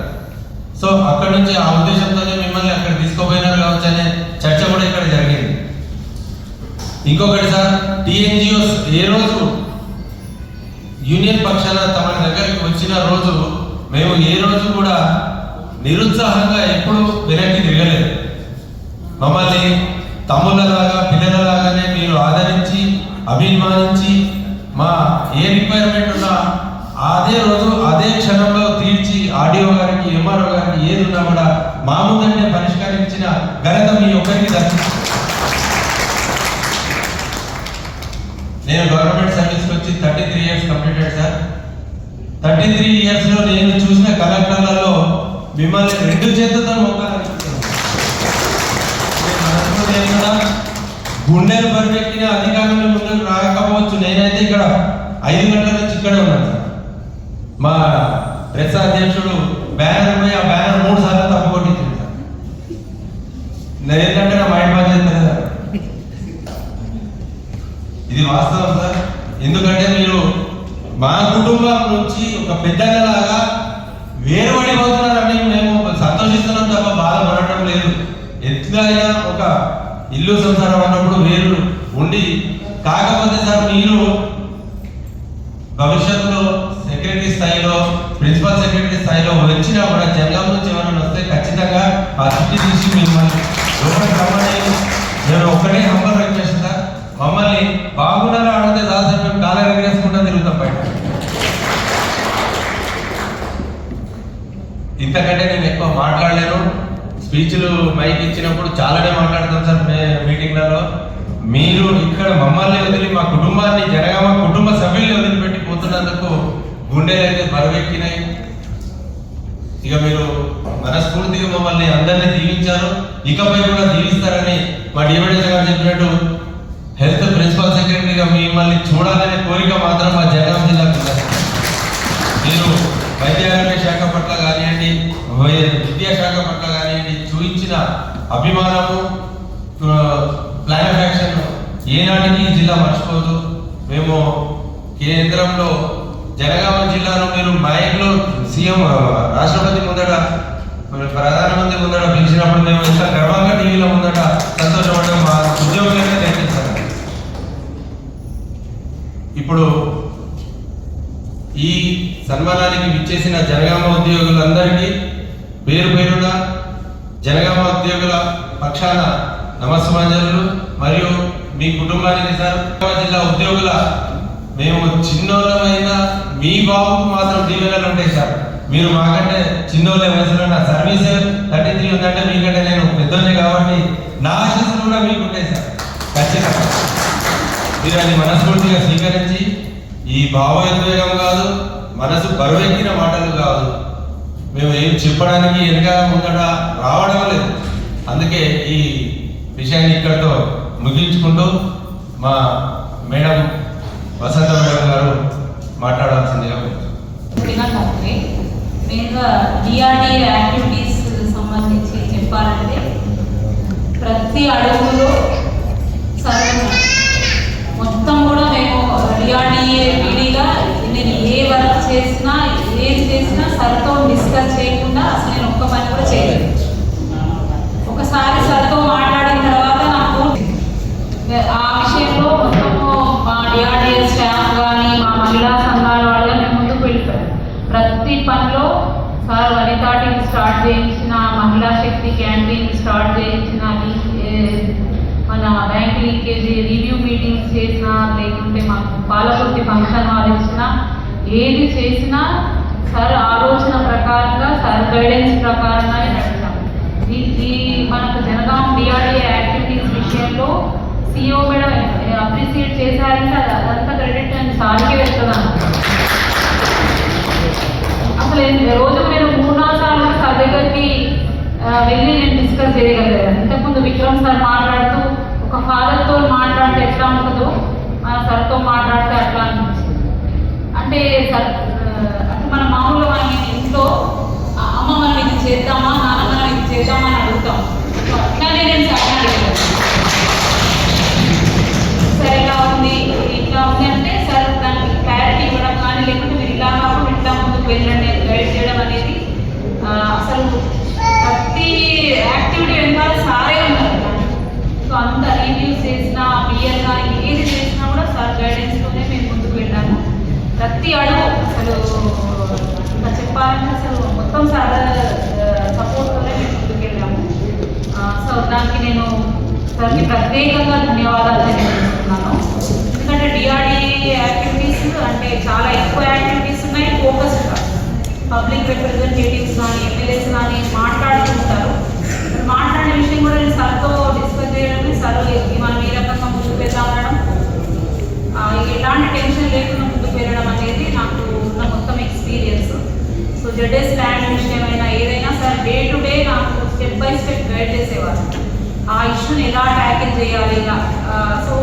సో అక్కడ నుంచి ఆ ఉద్దేశంతోనే మిమ్మల్ని అక్కడ తీసుకోపోయినారు కావచ్చు అనే చర్చ కూడా ఇక్కడ జరిగింది. ఇంకొకటి సార్, TNGOs ఏ రోజు యూనియన్ పక్షాన తమ దగ్గరికి వచ్చిన రోజు మేము ఏ రోజు కూడా నిరుత్సాహంగా ఎప్పుడు వెనక్కి తిరగలేదు. మమ్మల్ని తమ్ముళ్ళలాగా పిల్లలలాగానే మీరు ఆదరించి అభిమానించి మా ఏ రిక్వైర్మెంట్ ఉన్నా అదే రోజు అదే క్షణంలో తీర్చి ఆడియో గారికి MRO గారికి ఏది ఉన్నా కూడా మా ముందంటే పరిష్కరించిన ఘనత మీ ఒక్కరికి దక్కింది. నేను గవర్నమెంట్ సర్వీస్కి వచ్చి 33 ఇయర్స్ కంప్లీటెడ్ సార్. 33 ఇయర్స్లో నేను చూసిన కలెక్టర్లలో మిమ్మల్ని 2 చేతులతో గుండెలు పరిపెట్టిన అధికారులు ముందుకు రాకపోవచ్చు. నేనైతే ఇక్కడ 5 గంటల నుంచి ఇక్కడే ఉన్నాను సార్. మా ప్రెస్ అధ్యక్షుడు బ్యానర్ పోయి ఆ బ్యానర్ 3 సార్లు తప్పు కొట్టించాడు సార్. నేనేంటంటే నా మైండ్ బాగా చేస్తాను సార్. ఇది వాస్తవం సార్. ఎందుకంటే మీరు మా కుటుంబం నుంచి ఒక పెద్దలాగా వేరుపడిపోతున్నారని మేము సంతోషిస్తున్నాం తప్ప బాధపడటం లేదు. ఎట్లయినా ఒక ఇల్లు సంసారం అన్నప్పుడు వేరు ఉండి, కాకపోతే సార్ మీరు భవిష్యత్తులో సెక్రటరీ స్థాయిలో ప్రిన్సిపల్ సెక్రటరీ స్థాయిలో వచ్చినా కూడా జనగాం నుంచి ఎవరైనా వస్తే ఖచ్చితంగా ఆ చుట్టి తీసి మిమ్మల్ని లోపలికి రమ్మని నేను ఒక్కడే హంబల్ రిక్వెస్ట్ సార్. మమ్మల్ని బాగున్నారా అడిగితే దాదాపు మేము కాలం ఎగరేసుకుంటా తిరుగుతాం బయట. ఇంతకంటే నేను ఎక్కువ మాట్లాడలేను. స్పీచ్లు మైక్ ఇచ్చినప్పుడు చాలానే మాట్లాడతాం సార్ మీటింగ్లలో. మీరు ఇక్కడ మమ్మల్ని వదిలి మా కుటుంబాన్ని జనగామ కుటుంబ సభ్యుల్ని వదిలిపెట్టి పోతున్నందుకు గుండెలు అయితే బరువెక్కినాయి. ఇక మీరు మనస్ఫూర్తిగా మమ్మల్ని అందరినీ దీవించారు, ఇకపై కూడా దీవిస్తారని మా డివిడెన్స్ గారు చెప్పినట్టు హెల్త్ ప్రిన్సిపల్ సెక్రటరీగా మిమ్మల్ని చూడాలనే కోరిక మాత్రం మా జనగామ జిల్లాకు ఉంది. మీరు వైద్య ఆరోగ్య శాఖ పట్ల కానివ్వండి, విద్యాశాఖ పట్ల కానివ్వండి చూపించిన అభిమానము, ప్లాన్ ఆఫ్ యాక్షన్ ఏనాటికి జిల్లా మర్చిపోదు. మేము కేంద్రంలో జనగామ జిల్లాను మీరు మైక్లో సీఎం రాష్ట్రపతి ముందట ప్రధానమంత్రి ముందట పిలిచినప్పుడు మేము ఎంత గర్వంగా టీవీలో ముందట సంతోషపడడం మా ఉద్యోగులనే నేర్పిస్తాను. ఇప్పుడు ఈ సన్మానానికి విచ్చేసిన జనగామ ఉద్యోగులందరికీ పేరు పేరున జనగామ ఉద్యోగుల పక్షాన నమస్సుమాంజలు మరియు మీ కుటుంబానికి సార్ జిల్లా ఉద్యోగుల మేము చిన్నోళ్ళమైనా మీ బాబుకు మాత్రం దీవెనలు ఉంటాయి సార్. మీరు మాకంటే చిన్నోళ్ళ వయసులో నా సర్వీస్ 33 ఉందంటే మీకంటే నేను పెద్దోళ్ళే కాబట్టి నా ఆశీస్సులు కూడా మీకు ఉంటాయి సార్. ఖచ్చితంగా మీరు అది మనస్ఫూర్తిగా స్వీకరించి ఈ భావోద్వేగం కాదు, మనసు బరువెక్కిన మాటలు కాదు, మేము ఏం చెప్పడానికి వెనక ముందట రావడం లేదు. అందుకే ఈ విషయాన్ని ఇక్కడితో ముగించుకుంటూ మా మేడం వసంత మేడం గారు మాట్లాడాల్సిందిగా మెయిన్గా డిఆర్డిఏ యాక్టివిటీస్ సంబంధించి చెప్పాలంటే ప్రతి అడుగులో సరైన మొత్తం కూడా మేము డిఆర్డిఏ పీడీగా నేను ఏ వర్క్ చేసినా ఏది చేసినా సార్తో డిస్కస్ చేయకుండా అసలు నేను ఒక్క పని కూడా చేయలేదు. ఒకసారి సార్తో మాట్లాడిన తర్వాత నాకు ఆ విషయంలో మొత్తము మా డిఆర్డిఏ స్టాఫ్ కానీ మా మహిళా సంఘాల వాళ్ళు మేము ముందుకు వెళ్ళిపోయాం. ప్రతి పనిలో సార్ వనితా టీం స్టార్ట్ చేయించిన, మహిళా శక్తి క్యాంటీన్ స్టార్ట్ చేయించిన, మన బ్యాంక్ లీకేజీ రివ్యూ మీటింగ్స్ చేసినా, లేకుంటే మాకు పాలకుర్తి ఫంక్షన్ వాళ్ళు ఇచ్చినా, ఏది చేసినా సార్ ఆలోచన ప్రకారంగా సార్ గైడెన్స్ ప్రకారంగానే నడిచాము. ఈ మనకు జనగాం డిఆర్డిఏ యాక్టివిటీస్ విషయంలో సిఇఓ మేడం అప్రిషియేట్ చేశారంటే అదంతా క్రెడిట్ నేను సార్కి వెళ్తున్నాను. అసలు రోజుకు నేను 3-4 సార్లు సార్ దగ్గరికి వెళ్ళి నేను డిస్కస్ చేయగలిగాను. ఇంతకుముందు విక్రమ్ సార్ మాట్లాడుతూ ఒక ఫాదర్తో మాట్లాడితే ఎట్లా ఉంటుందో మన సార్తో మాట్లాడితే అట్లా అనిపించింది. అంటే సార్ అంటే మన మామూలుగా మనం ఇంట్లో అమ్మ మనం ఇది చేద్దామా, నాన్న మనం ఇది చేద్దామా అని అడుగుతాం. అట్లానే నేను సార్ అడిగాను, సార్ ఇలా ఉంది ఇట్లా ఉంది అంటే సార్ దానికి క్లారిటీ ఇవ్వడం కానీ, లేకుంటే మీరు ఇలా కాకుండా ఇట్లా ముందుకు వెళ్ళండి గైడ్ చేయడం అనేది అసలు ప్రతి యాక్టివిటీ వెనకాల సారే ఉన్నారు. సో అంత రివ్యూస్ చేసినా పిఎల్ కానీ ఏది చేసినా కూడా సార్ గైడెన్స్తోనే మేము ముందుకు వెళ్ళాము. ప్రతి అడుగు అసలు ఇంకా చెప్పాలంటే అసలు మొత్తం సార్ సపోర్ట్తోనే మేము ముందుకు వెళ్ళాము. సో దానికి నేను సార్కి ప్రత్యేకంగా ధన్యవాదాలు తెలియజేస్తున్నాను. ఎందుకంటే డిఆర్డిఏ యాక్టివిటీస్ అంటే చాలా ఎక్కువ యాక్టివిటీస్ ఉన్నాయి. ఫోకస్డ్గా పబ్లిక్ రిప్రజెంటేటివ్స్ కానీ ఎమ్మెల్యేస్ కానీ మాట్లాడుతుంటారు. మాట్లాడిన విషయం కూడా నేను సార్తో డిస్కస్ చేయడం, సార్ మనం ఏ రకంగా ముందుకు వెళ్తా ఉండడం, ఎలాంటి టెన్షన్ లేకుండా ముందుకు వెళ్ళడం అనేది నాకు ఉన్న మొత్తం ఎక్స్పీరియన్స్. సో జెడ్ఎస్ ల్యాండ్ విషయమైనా ఏదైనా సార్ డే టు డే నాకు స్టెప్ బై స్టెప్ గైడ్ చేసేవారు. ఆ ఇష్యూని ఎలా ట్యాకిల్ చేయాలి ఇలా. సో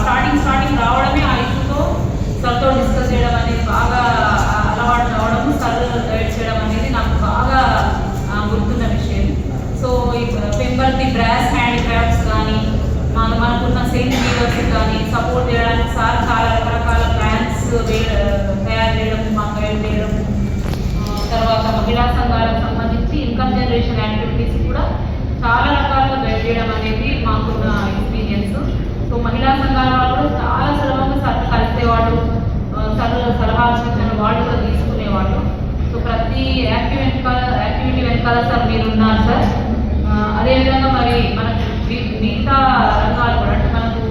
స్టార్టింగ్ రావడమే ఆ ఇష్యూతో సార్తో డిస్కస్ చేయడం అనేది బాగా అలవాటు రావడం, సార్ గైడ్ చేయడం అనేది నాకు బాగా గుర్తున్న విషయం. సో ఈ పెంబర్తి బ్రాస్ హ్యాండిక్రాఫ్ట్స్ కానీ మనకున్న సెయింట్ వీవర్స్ కానీ సపోర్ట్ చేయడానికి సార్ చాలా రకరకాల ప్లాన్స్ తయారు చేయడం, మాకు గైడ్ చేయడం. తర్వాత మహిళా సంఘాలకు సంబంధించి ఇన్కమ్ జనరేషన్ యాక్టివిటీస్ కూడా చాలా రకాలుగా గైడ్ చేయడం అనేది మాకున్న ఎక్స్పీరియన్స్. సో మహిళా సంఘాల వాళ్ళు కూడా చాలా సులభంగా సార్ కలిసేవాళ్ళు, సలహాలు సూచనలు వాళ్ళు కూడా తీసుకునేవాళ్ళు. సో ప్రతి యాక్టివిటీ వెనకాల సార్ మీరు ఉన్నారు సార్. అదేవిధంగా మరి మనకు మిగతా రంగాలు కూడా అంటే మనకు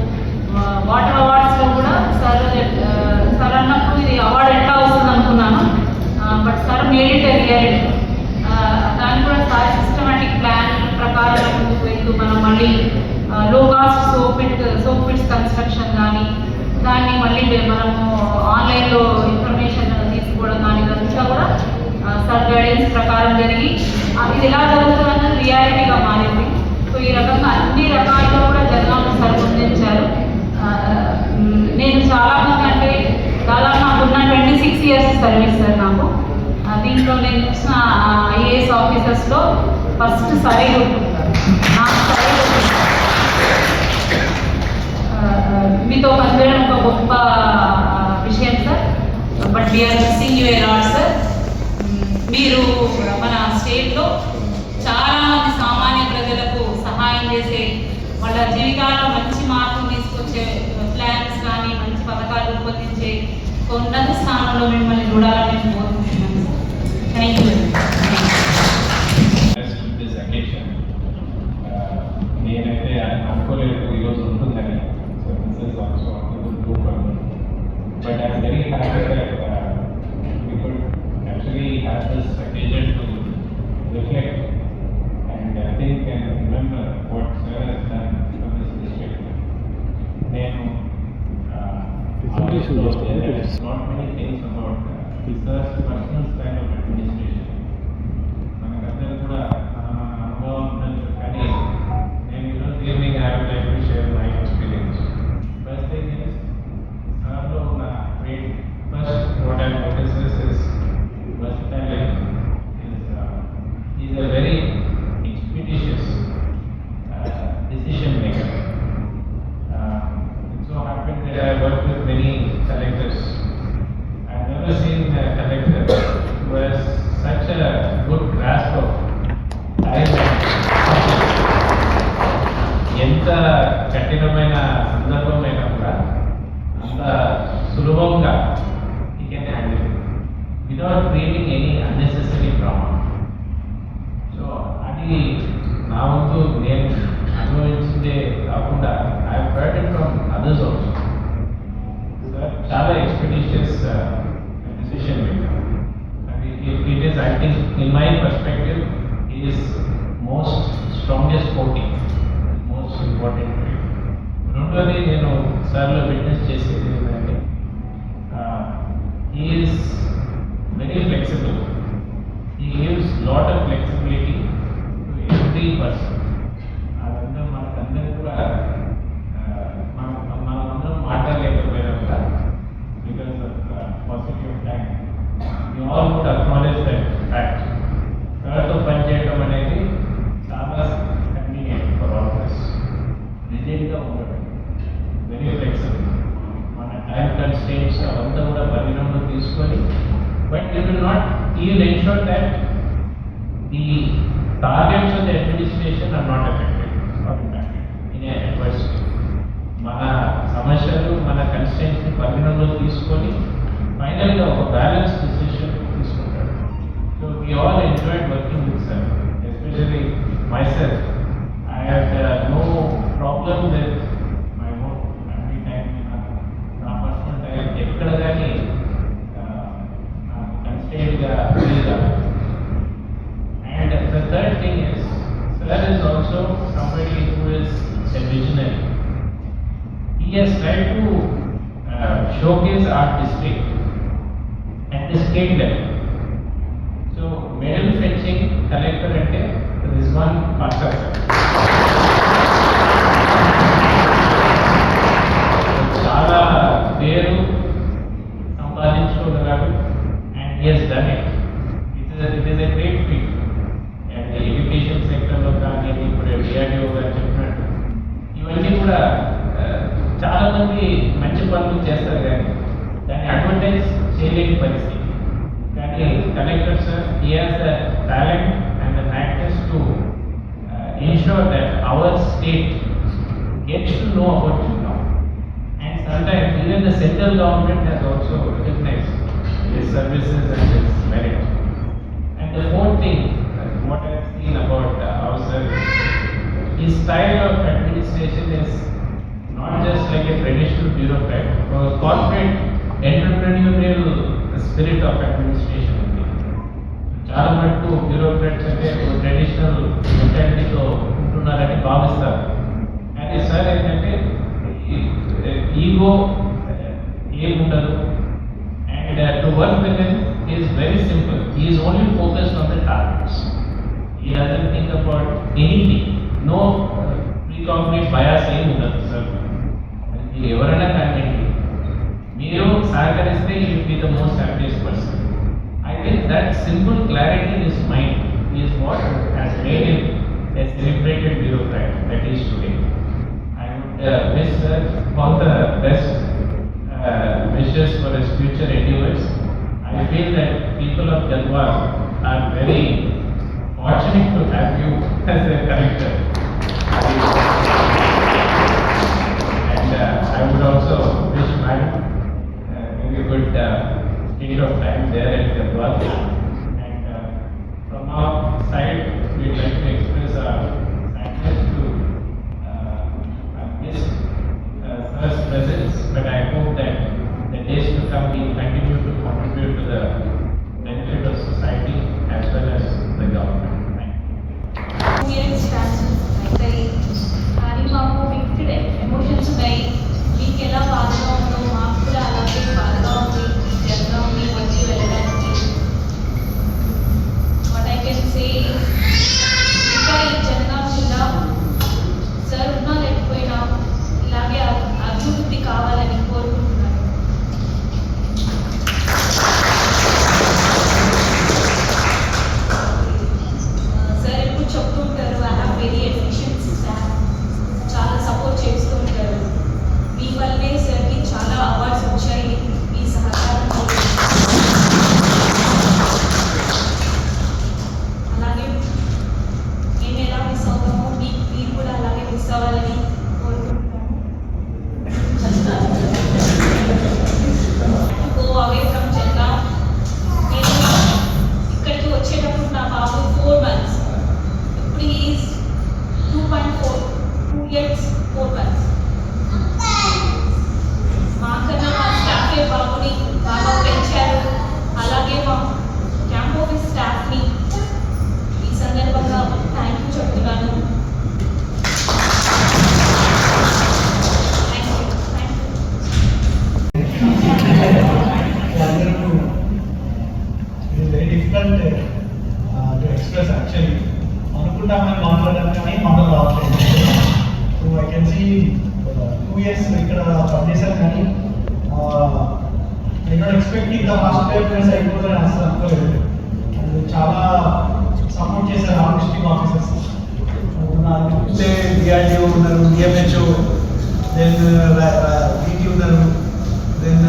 వాటర్ అవార్డ్స్లో కూడా సార్ అన్నప్పుడు ఇది అవార్డు ఎట్లా వస్తుంది అనుకున్నాను, but sir made it reality. దాన్ని కూడా సార్ సిస్టమాటిక్ ప్లాన్ ప్రకారం ముందుకు వెళ్తూ మనం మళ్ళీ లో కాస్ట్ సోప్ పిట్స్ కన్స్ట్రక్షన్ కానీ, దాన్ని మళ్ళీ మనము ఆన్లైన్లో ఇన్ఫర్మేషన్ తీసుకోవడం కానీ ఇదంతా కూడా సార్ గైడెన్స్ ప్రకారం జరిగి ఇది ఎలా జరుగుతుంది అన్నది రియాలిటీగా మారింది. సో ఈ రకంగా అన్ని రకాలుగా కూడా జనాలను సార్ పొందించారు. నేను చాలామంది అంటే దాదాపు నాకున్న 26 years సర్వీస్ సార్ నాకు. దీంట్లో నేను చూసిన ఐఏఎస్ ఆఫీసర్స్లో ఫస్ట్ సరే కొట్టుకుంటారు. నాకు సరే మీతో పనిచేయడం ఒక గొప్ప విషయం sir. But we are missing you a lot sir. మీరు మన స్టేట్లో చాలామంది సామాన్య ప్రజలకు సహాయం చేసే, వాళ్ళ జీవితాల్లో మంచి మార్పులు తీసుకొచ్చే ప్లాన్స్ కానీ మంచి పథకాలు రూపొందించే ఉన్నత స్థానంలో మిమ్మల్ని చూడాలని నేను కోరుకుంటున్నాను సార్. Thank you. నేనైతే అనుకోలేదు ఈరోజు ఉంటుందని. but I'm very happy that we could actually have this occasion to reflect and think and remember what Sir has done for this district. Then, there's not many things about Sir's personal style of administration. మనకందరూ కూడా అనుభవం ఉండొచ్చు, కానీ నేను ఈరోజు evening I would like to share my experience. First thing is సార్లో ఉన్న great first what I noticed is versatility. He's a very expeditious decision maker. It so happened that I worked with many collectors. I've never seen a collector who has such a good grasp of time and ఎంత కఠినమైన సందర్భమైనా కూడా అంత సులభంగా he can handle it without creating any unnecessary drama. So అది నా వంతు నేను అనుభవించిందే కాకుండా I heard it from others also. చాలా expeditious decision maker. It is, I think, in my perspective, he is most strongest voting, most important way. రెండోది నేను సార్లో విట్నెస్ చేసేది ఏంటంటే he is very flexible. He gives lot of flexibility to every person. అదంతా మనకందరూ కూడా మనమందరం మాట్లాడలేకపోయినా కూడా because of paucity of time. We all would acknowledge that fact. Saarతో పనిచేయడం అనేది చాలా convenient for all of us. రిజిడ్గా ఉండడం, వెరీ ఫ్లెక్సిబుల్. మన టైం కన్స్ట్రెయింట్స్ అవంతా కూడా పరిగణనలో తీసుకొని, but it will not, he will ensure that the targets of the administration are not affected or impacted in a adversity. మన సమస్యలు, మన కన్స్ట్రెయింట్స్ని పరిగణనలో తీసుకొని ఫైనల్గా ఒక బ్యాలెన్స్ డిసిషన్ తీసుకుంటాడు. So we all enjoyed working with sir, especially myself. I had no problem with my own family time, నా personal time ఎక్కడ కానీ కన్స్టెంట్గా ఫీల్ కాదు. And the third thing is sir is also somebody who is a visionary. He has tried to showcase our district at the state level. So medal fetching collector ante Rizwan Master చాలా పేరు సంపాదించుకోగలరు, and he has done it. It is a great feat. And education సెక్టర్లో కానీ ఇప్పుడు DRDO గారు చెప్పినట్టు ఇవన్నీ కూడా చాలా మంది మంచి పనులు చేస్తారు, కానీ దాన్ని అడ్వర్టైజ్ చేయలేని పరిస్థితి. కానీ collector sir, he has the talent and the practice to ensure that our state gets to know about you now. And sometimes even the central government has also recognized his services and his merit. And the fourth thing, what I have seen about our service, his style of administration is not just like a traditional bureaucrat, or a corporate entrepreneurial spirit of administration. చాలా మటుకు bureaucrats అంటే traditional మెంటాలిటీతో ఉంటున్నారని భావిస్తారు. కానీ sir ఏంటంటే ego ఏముండదు. And to work with him is very simple. He is only focused on the targets. He doesn't think about anything. No ప్రీకాగ్నిట్ bias ఏమి ఉండదు సార్. మీరు ఎవరైనా కానీ మీరు సహకరిస్తే you will be the most happiest person. I think that simple clarity in his mind is what has made him a celebrated bureaucrat that he is today. I would wish sir all the best wishes for his future endeavors. I feel that people of Jalwar are very fortunate to have you as a collector. And I would also wish madam very good period of time there at Jalwar. And from our side, we would like to express our thanks to this sir's presence, but I hope that the days to come we continue to contribute to the benefit of society as well as the government. అవుతాయి కానీ మాకు mixed emotions ఉన్నాయి. మీకు ఎలా బాధగా ఉందో మాకు కూడా అలాగే బాధగా ఉంది, జగగా ఉంది వచ్చి వెళ్ళడానికి. వాట్ ఐ కెన్ సే ఇంకా ఈ జనగాం జిల్లా సార్ ఉన్నా లేకపోయినా ఇలాగే అభివృద్ధి కావాలని కోరుకుంటున్నాను. సార్ ఎప్పుడు చెప్తుంటారు I have very efficient staff, చాలా సపోర్ట్ చేస్తూ ఉంటారు. మీ వల్లే సార్కి చాలా అవార్డ్స్ వచ్చాయి మీ సహకారంతో. అలాగే మేము ఎలా మిస్ అవుతామో మీరు కూడా అలాగే మిస్ అవ్వాలని కోరుకుంటున్నాను. Go away from Jangaon. నేను ఇక్కడికి వచ్చేటప్పుడు నా బాబు 4 months, ఇప్పుడు ఈజ్ 2.4, 2 years 4 months. మాకన్నా మా స్టాఫే బాబుని బాగా పెంచారు. అలాగే మా క్యాంప్ ఆఫీస్ స్టాఫ్ని ఈ సందర్భంగా థ్యాంక్ యూ చెప్తున్నాను. Very difficult to express actually. అనుకుంటామని మాట్లాడడం కానీ మాటలు రావట్లేదు. So I can see 2 years ఇక్కడ పనిచేశాను కానీ నేను ఎక్స్పెక్ట్ ఇంకా ఫస్ట్ ప్లేస్ అయిపోతుందని అసలు అనుకోలేదు. అండ్ చాలా సపోర్ట్ చేశారు ఆ డిస్ట్రిక్ట్ ఆఫీసర్స్. నాకు చూస్తే డిఆర్డిఓ ఉన్నారు, డిఎంహెచ్ఓ, దెన్ డిటి ఉన్నారు, దెన్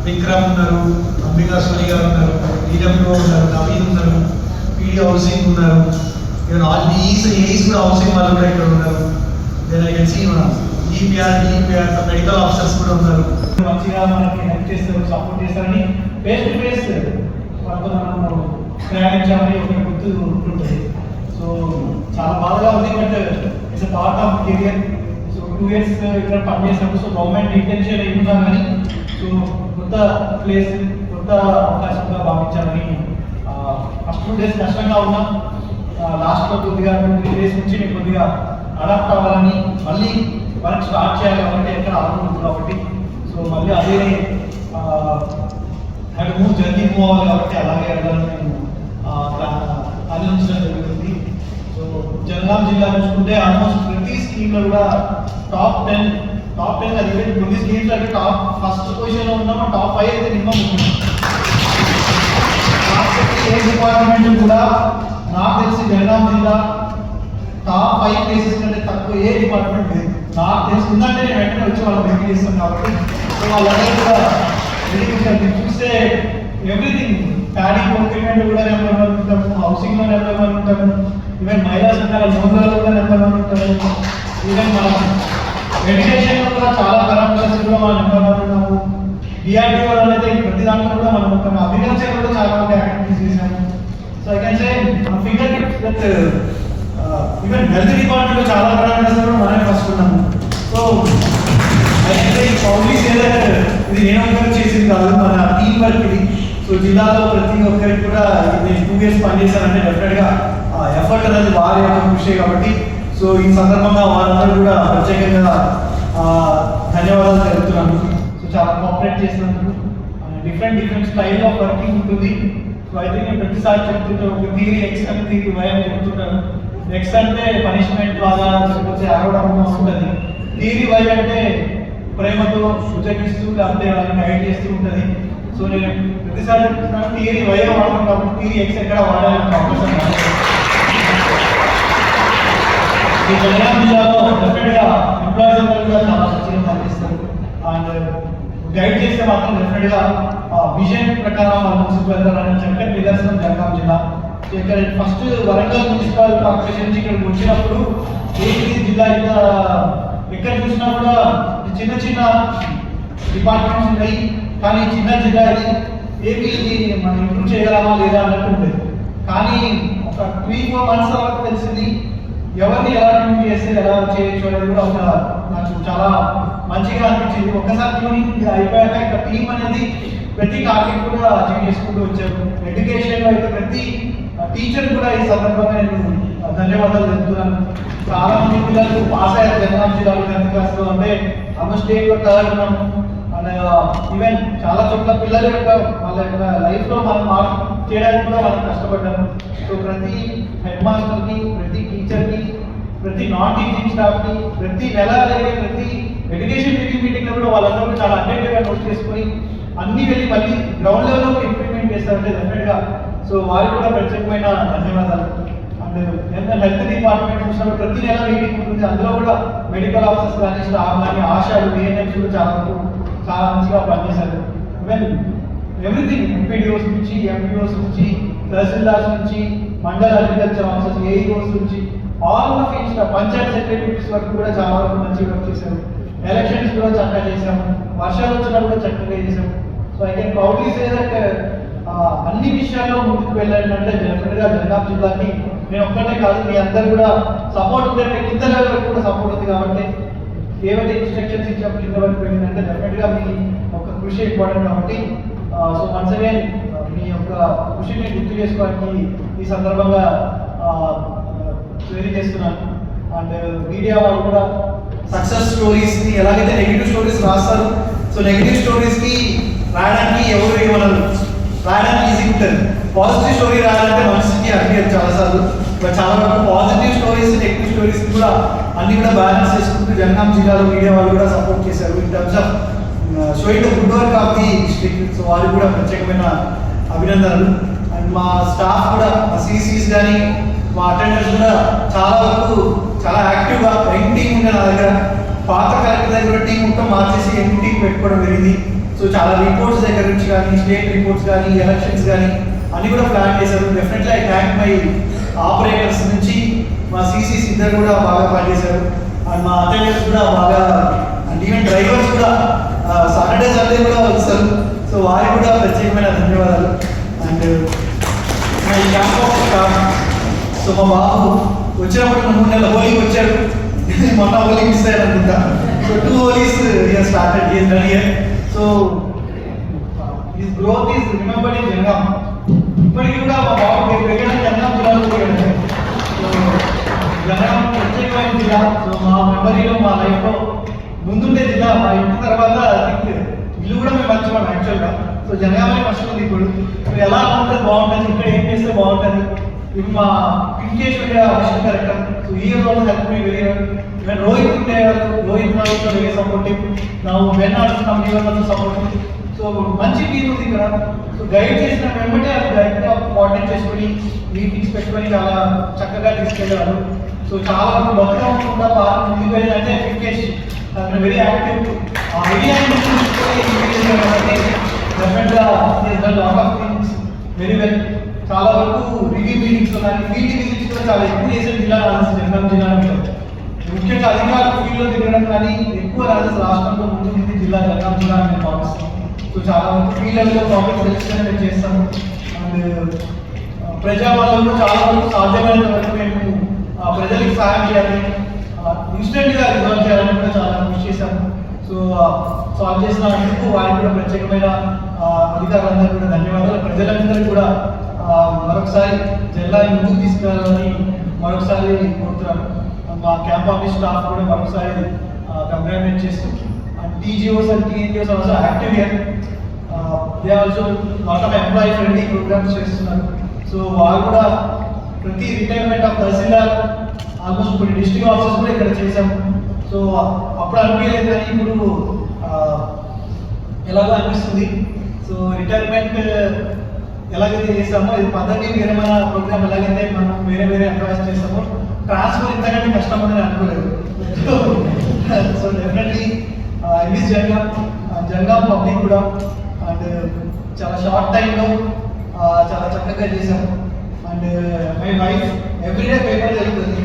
విక్రమ్ ఉన్నారు, అంబికా సోని గారు ఉన్నారు, డిడబ్ల్యూ ఉన్నారు, నవీన్ ఉన్నారు, పీడీ హౌసింగ్ ఉన్నారు, ఈవెన్ ఆల్ ఏఈస్ కూడా హౌసింగ్ వాళ్ళు కూడా ఇక్కడ ఉన్నారు. Then I can see DPR medical officers కూడా ఉన్నారు. మంచిగా మనకి హెల్ప్ చేస్తారు, సపోర్ట్ చేస్తారని ఫేస్ టు ఫేస్ వాళ్ళతో మనం ప్రయాణించాలని ఒక గుర్తు ఉంటుంటుంది. సో చాలా బాధగా ఉంది, but it's a part of career. So 2 years ఇక్కడ పనిచేసినప్పుడు సో గవర్నమెంట్ ఇంటెన్షన్ ఏమున్నా కానీ సో కొత్త ప్లేస్, కొత్త అవకాశంగా భావించాలని. ఫస్ట్ 2 days కష్టంగా ఉన్నా, లాస్ట్లో కొద్దిగా 2-3 days నుంచి నేను కొద్దిగా అడాప్ట్ అవ్వాలని, మళ్ళీ వర్క్ స్టార్ట్ చేయాలి కాబట్టి ఎక్కడ ఆలోచించదు కాబట్టి సో మళ్ళీ అదే అండ్ మూవ్ అవ్వాలి కాబట్టి అలాగే వెళ్ళాలని నేను ఆలోచించడం జరుగుతుంది. సో జనగాం జిల్లా చూసుకుంటే ఆల్మోస్ట్ ప్రతి స్కీమ్లో కూడా టాప్ 10 అది ఈవెన్ కొన్ని స్కీమ్స్ అయితే టాప్ ఫస్ట్ పొజిషన్లో ఉన్నామో టాప్ 5 అయితే మినిమం ఉంటుంది. ఏ డిపార్ట్మెంట్ కూడా నాకు తెలిసి జనగాం జిల్లా టాప్ 5 ప్లేసెస్ కంటే తక్కువ ఏ డిపార్ట్మెంట్ లేదు. నాకు తెలిసి ఉందంటే నేను వెంటనే వచ్చి వాళ్ళని వెయిట్ చేస్తాను కాబట్టి సో వాళ్ళందరూ కూడా ఎడ్యుకేషన్ చూస్తే ఎవ్రీథింగ్ ప్యాడీ ప్రొక్యూర్మెంట్ కూడా నెంబర్ 1 ఉంటాము, హౌసింగ్లో నెంబర్ 1 ఉంటాము, ఈవెన్ మహిళా సంఘాల లోన్లలో కూడా నెంబర్ 1 ఉంటాము, ఈవెన్ మన ఎడ్యుకేషన్లో కూడా చాలా పారామీటర్స్ కూడా మనం నెంబర్ 1 ఉన్నాము. డిఆర్డిఓ అయితే ప్రతి దాంట్లో కూడా మనం ఉంటాము. అగ్రికల్చర్ కూడా చాలా మంది యాక్టివిటీస్ చేశాము. So I can say figure that even health డిపార్ట్మెంట్లో చాలా పారామీటర్స్ కూడా మనమే ఫస్ట్ ఉన్నాము. సో అయితే పౌలీ సేదర్ ఇది నేను ఒకరు చేసింది కాదు, మన టీం వర్క్ ఇది. సో జిల్లాలో ప్రతి ఒక్కరికి కూడా నేను 2 years పనిచేశానంటే డెఫినెట్గా ఎఫర్ట్ అనేది వారి యొక్క కృషి కాబట్టి సో ఈ సందర్భంగా వారందరూ కూడా ప్రత్యేకంగా ధన్యవాదాలు తెలుపుతున్నాను. సో చాలా కోఆపరేట్ చేసినందుకు. డిఫరెంట్ స్టైల్ ఆఫ్ వర్కింగ్ ఉంటుంది. సో అయితే నేను ప్రతిసారి చెప్తుంటాను, ఒక థియరీ ఎక్స్ అని థియరీ వై అని చెప్తుంటాను. ఎక్స్ అంటే పనిష్మెంట్ లాగా లేకపోతే అరవడం ఉంటుంది, థియరీ వై అంటే ప్రేమతో సూచకిస్తూ లేకపోతే వాళ్ళని గైడ్ చేస్తూ ఉంటుంది. సో నేను ప్రతిసారి చెప్తున్నాను థియరీ వై వాడతాం కాబట్టి థియరీ ఎక్స్ ఎక్కడ వాడాలని అవకాశం కాదు. ఈ జనగాం జిల్లాలో డెఫినెట్గా ఎంప్లాయీస్ అందరూ కూడా చాలా మంచిగా పనిచేస్తారు అండ్ గైడ్ చేస్తే మాత్రం డెఫినెట్గా విజన్ ప్రకారం వాళ్ళు ముందుకు వెళ్తారని చక్కటి నిదర్శనం జనగాం జిల్లా. ఇక్కడ ఫస్ట్ వరంగల్ మున్సిపల్ కార్పొరేషన్ నుంచి ఇక్కడికి వచ్చినప్పుడు ఏంటి జిల్లా ఇంకా ఎక్కడ చూసినా కూడా చిన్న డిపార్ట్మెంట్స్ ఉన్నాయి, కానీ చిన్న జిల్లా ఇది ఏమి మనం ఇంప్రూవ్ చేయగలమా లేదా అన్నట్టు ఉండేది. కానీ ఒక 3-4 months తర్వాత తెలిసింది ఎవరిని ఎలా ట్యూన్ చేస్తే ఎలా చేయొచ్చు అనేది కూడా ఒక నాకు చాలా మంచిగా అనిపించింది. ఒక్కసారి ట్యూనింగ్ అయిపోయాక ఇక టీం అనేది ప్రతి టార్గెట్ కూడా అచీవ్ చేసుకుంటూ వచ్చారు. ఎడ్యుకేషన్లో అయితే ప్రతి టీచర్ కూడా ఈ సందర్భంగా నేను ధన్యవాదాలు చెప్తున్నాను. చాలా మంది పిల్లలు పాస్ అయ్యారు జనగాం జిల్లాలో 10th క్లాస్లో. అంటే ఆల్మోస్ట్ స్టేట్లో థర్డ్ ఉన్నాం. అండ్ ఈవెన్ చాలా చోట్ల పిల్లల యొక్క వాళ్ళ యొక్క లైఫ్లో మనం మార్క్ చేయడానికి కూడా మనం కష్టపడ్డాము. సో ప్రతి హెడ్ మాస్టర్కి, ప్రతి టీచర్కి, ప్రతి నాన్ టీచింగ్ స్టాఫ్కి, ప్రతి నెల జరిగే ప్రతి ఎడ్యుకేషన్ రివ్యూ మీటింగ్లో కూడా వాళ్ళందరూ చాలా అటెంటివ్గా నోట్ చేసుకొని అన్నీ వెళ్ళి మళ్ళీ గ్రౌండ్ లెవెల్లో కూడా ఇంప్లిమెంట్ చేస్తారంటే డెఫినెట్గా. సో వారికి కూడా ప్రత్యేకమైన ధన్యవాదాలు. అండ్ హెల్త్ డిపార్ట్మెంట్ చూసినప్పుడు ప్రతి నెల మీటింగ్ ఉంటుంది. అందులో కూడా మెడికల్ ఆఫీసర్స్ కానీ, స్టాఫ్ కానీ, ఆశాలు, ఏఎన్ఎంస్ కూడా చాలా మంచిగా పనిచేశారు. ఈవెన్ ఎవ్రీథింగ్ ఎంపీడీఓస్ నుంచి, ఎంపీఓస్ నుంచి, తహసీల్దార్స్ నుంచి, మండల్ అగ్రికల్చర్ ఆఫీసర్స్, ఏఈఓస్ నుంచి all of Insta Panchayat secretaries వరకు కూడా చాలా వరకు మంచిగా వర్క్ చేశారు. ఎలక్షన్స్ కూడా చక్కగా చేశాము. వర్షాలు వచ్చినా కూడా చక్కగా చేశాము. So I can proudly say that అన్ని విషయాల్లో ముందుకు వెళ్ళాలంటే డెఫినెట్గా జనగాం జిల్లాకి నేను ఒక్కటే కాదు, మీ అందరు కూడా సపోర్ట్ ఉంటే కింద లెవెల్ వరకు కూడా సపోర్ట్ ఉంది. కాబట్టి ఏవైతే ఇన్స్ట్రక్షన్స్ ఇచ్చాము కింద వరకు వెళ్ళిందంటే డెఫినెట్గా మీ ఒక కృషి ఇంపార్టెంట్. కాబట్టి సో వన్స్ అగైన్ మీ యొక్క కృషిని గుర్తు చేసుకోవడానికి ఈ సందర్భంగా తెలియజేస్తున్నాను. అండ్ మీడియా వాళ్ళు కూడా సక్సెస్ స్టోరీస్ని ఎలాగైతే నెగిటివ్ స్టోరీస్ రాస్తారు, సో నెగిటివ్ స్టోరీస్కి రాయడానికి ఎవరు ఏమన్నారు, రాయడానికి ఈజీ ఉంటుంది. పాజిటివ్ స్టోరీ రాయాలంటే మనిషికి అనిపించదు చాలాసార్లు. బట్ చాలా వరకు పాజిటివ్ స్టోరీస్, నెగిటివ్ స్టోరీస్ కూడా అన్ని కూడా బ్యాలెన్స్ చేసుకుంటూ జనగాం జిల్లాలో మీడియా వాళ్ళు కూడా సపోర్ట్ చేశారు in terms of showing the good work of the district. So వారికి కూడా ప్రత్యేకమైన అభినందనలు. అండ్ మా స్టాఫ్ కూడా, మా సీసీస్ కానీ, మా అటెండర్స్ కూడా చాలా వరకు చాలా యాక్టివ్గా యంగ్ టీం ఉండే నా దగ్గర. పాత కలెక్టర్ దగ్గర టీం మొత్తం మార్చేసి యంగ్ టీం పెట్టుకోవడం జరిగింది. సో చాలా రిపోర్ట్స్ దగ్గర నుంచి కానీ, స్టేట్ రిపోర్ట్స్ కానీ, ఎలక్షన్స్ కానీ అన్ని కూడా ప్లాన్ చేశారు. Definitely I thank my operators నుంచి మా సీసీస్ ఇద్దరు కూడా బాగా పనిచేశారు. అండ్ మా అటెండర్స్ కూడా బాగా, అండ్ ఈవెన్ డ్రైవర్స్ కూడా సాటర్డే సండే కూడా వస్తారు. సో వారికి కూడా ప్రత్యేకమైన ధన్యవాదాలు. And my camp of staff, so మా బాబు వచ్చినప్పుడు 3 నెలల హోలీకి వచ్చాడు. మొన్న హోలీ మిస్ అయ్యారు అనుకుంటా. So 2 holies started done here. So his growth is remembered in Jangaon. ఇప్పటికీ కూడా మా బాబు జనగాం జిల్లాలో పోయాడు. సో జనగాం ప్రత్యేకమైన జిల్లా. సో మా మెమరీలో, మా లైఫ్లో ముందుండే జిల్లా. మా ఇంటి తర్వాత ఇల్లు కూడా మేము మంచివాళ్ళం యాక్చువల్గా. సో జనగామని ఫస్ట్ ఉంది. ఇప్పుడు ఎలా ఉంటుంది బాగుంటుంది, ఇక్కడ ఏం చేస్తే బాగుంటుంది. ఇప్పుడు మా ఇంకేష్ ఉండే అసిస్టెంట్ డైరెక్టర్, సో ఈ రోజు help me very well. Rohit ఉండే రోహిత్ ఆల్సో వెరీ సపోర్టివ్. ನಾವು వెన్ ఆడుతున్నాం, మీ వల్ల సపోర్టివ్. సో మంచి టీం ఉంది ఇక్కడ. సో గైడ్ చేసిన వెంబడే అది గైడ్గా కోఆర్డినేట్ చేసుకొని మీటింగ్స్ పెట్టుకొని చాలా చక్కగా తీసుకెళ్ళారు. సో చాలా వరకు బతుకమ్మకుండా బాగా ముందుకు వెళ్ళాలంటే ఇంకేష్ వెరీ యాక్టివ్. ఆ ఐడియా డెఫినెట్గా lot of things very well. చాలా వరకు రివ్యూ మీటింగ్స్ ఉన్నాయి, ఫీల్డ్ విజిట్స్ కూడా చాలా ఎక్కువ చేసే జిల్లా జనగాం జిల్లాలో. ముఖ్యంగా అధికారులు ఫీల్డ్లో తిరగడం కానీ ఎక్కువ రాష్ట్రంలో ముందు జిల్లా జనగాం జిల్లా అని నేను భావిస్తాను. సో చాలా వరకు ఫీల్డ్లో ప్రాబ్లమ్ సెలెక్షన్ మేము చేస్తాము. అండ్ ప్రజావాళ్ళలో చాలా వరకు సాధ్యమైన వరకు మేము ప్రజలకు సహాయం చేయాలి, ఇన్స్టెంట్గా రిజాల్వ్ చేయాలని కూడా చాలా కృషి చేశాము. సో సాల్వ్ చేసినందుకు వారికి కూడా ప్రత్యేకమైన అధికారులందరూ కూడా ధన్యవాదాలు. ప్రజలందరూ కూడా మరొకసారి జిల్లాని ముందుకు తీసుకెళ్ళాలని మరొకసారి కోరుతున్నాను. మా క్యాంప్ ఆఫీస్ స్టాఫ్ కూడా మరొకసారి కంగ్రాచులేట్ చేస్తూ, and TGOs and TNGOs also active here. They also lot of employee friendly programs చేస్తున్నారు. సో వాళ్ళు కూడా ప్రతి రిటైర్మెంట్ ఆఫ్ తహసీల్దార్, ఆల్మోస్ట్ కొన్ని డిస్ట్రిక్ట్ ఆఫీసర్స్ కూడా ఇక్కడ చేశాము. సో అప్పుడు అనిపించలేదు కానీ ఇప్పుడు ఎలాగో అనిపిస్తుంది. సో రిటైర్మెంట్ ఎలాగైతే చేస్తామో ఇది పద్ధతి, వేరే మన ప్రోగ్రామ్ ఎలాగైతే మనం వేరే వేరే ఎంప్లాయీస్ చేస్తామో ట్రాన్స్ఫర్ ఇంతకంటే కష్టం ఉందని అనుకోలేదు. So definitely miss Jangaon public కూడా. అండ్ చాలా షార్ట్ టైంలో చాలా చక్కగా చేశాము. And my wife everyday paper జరుగుతుంది.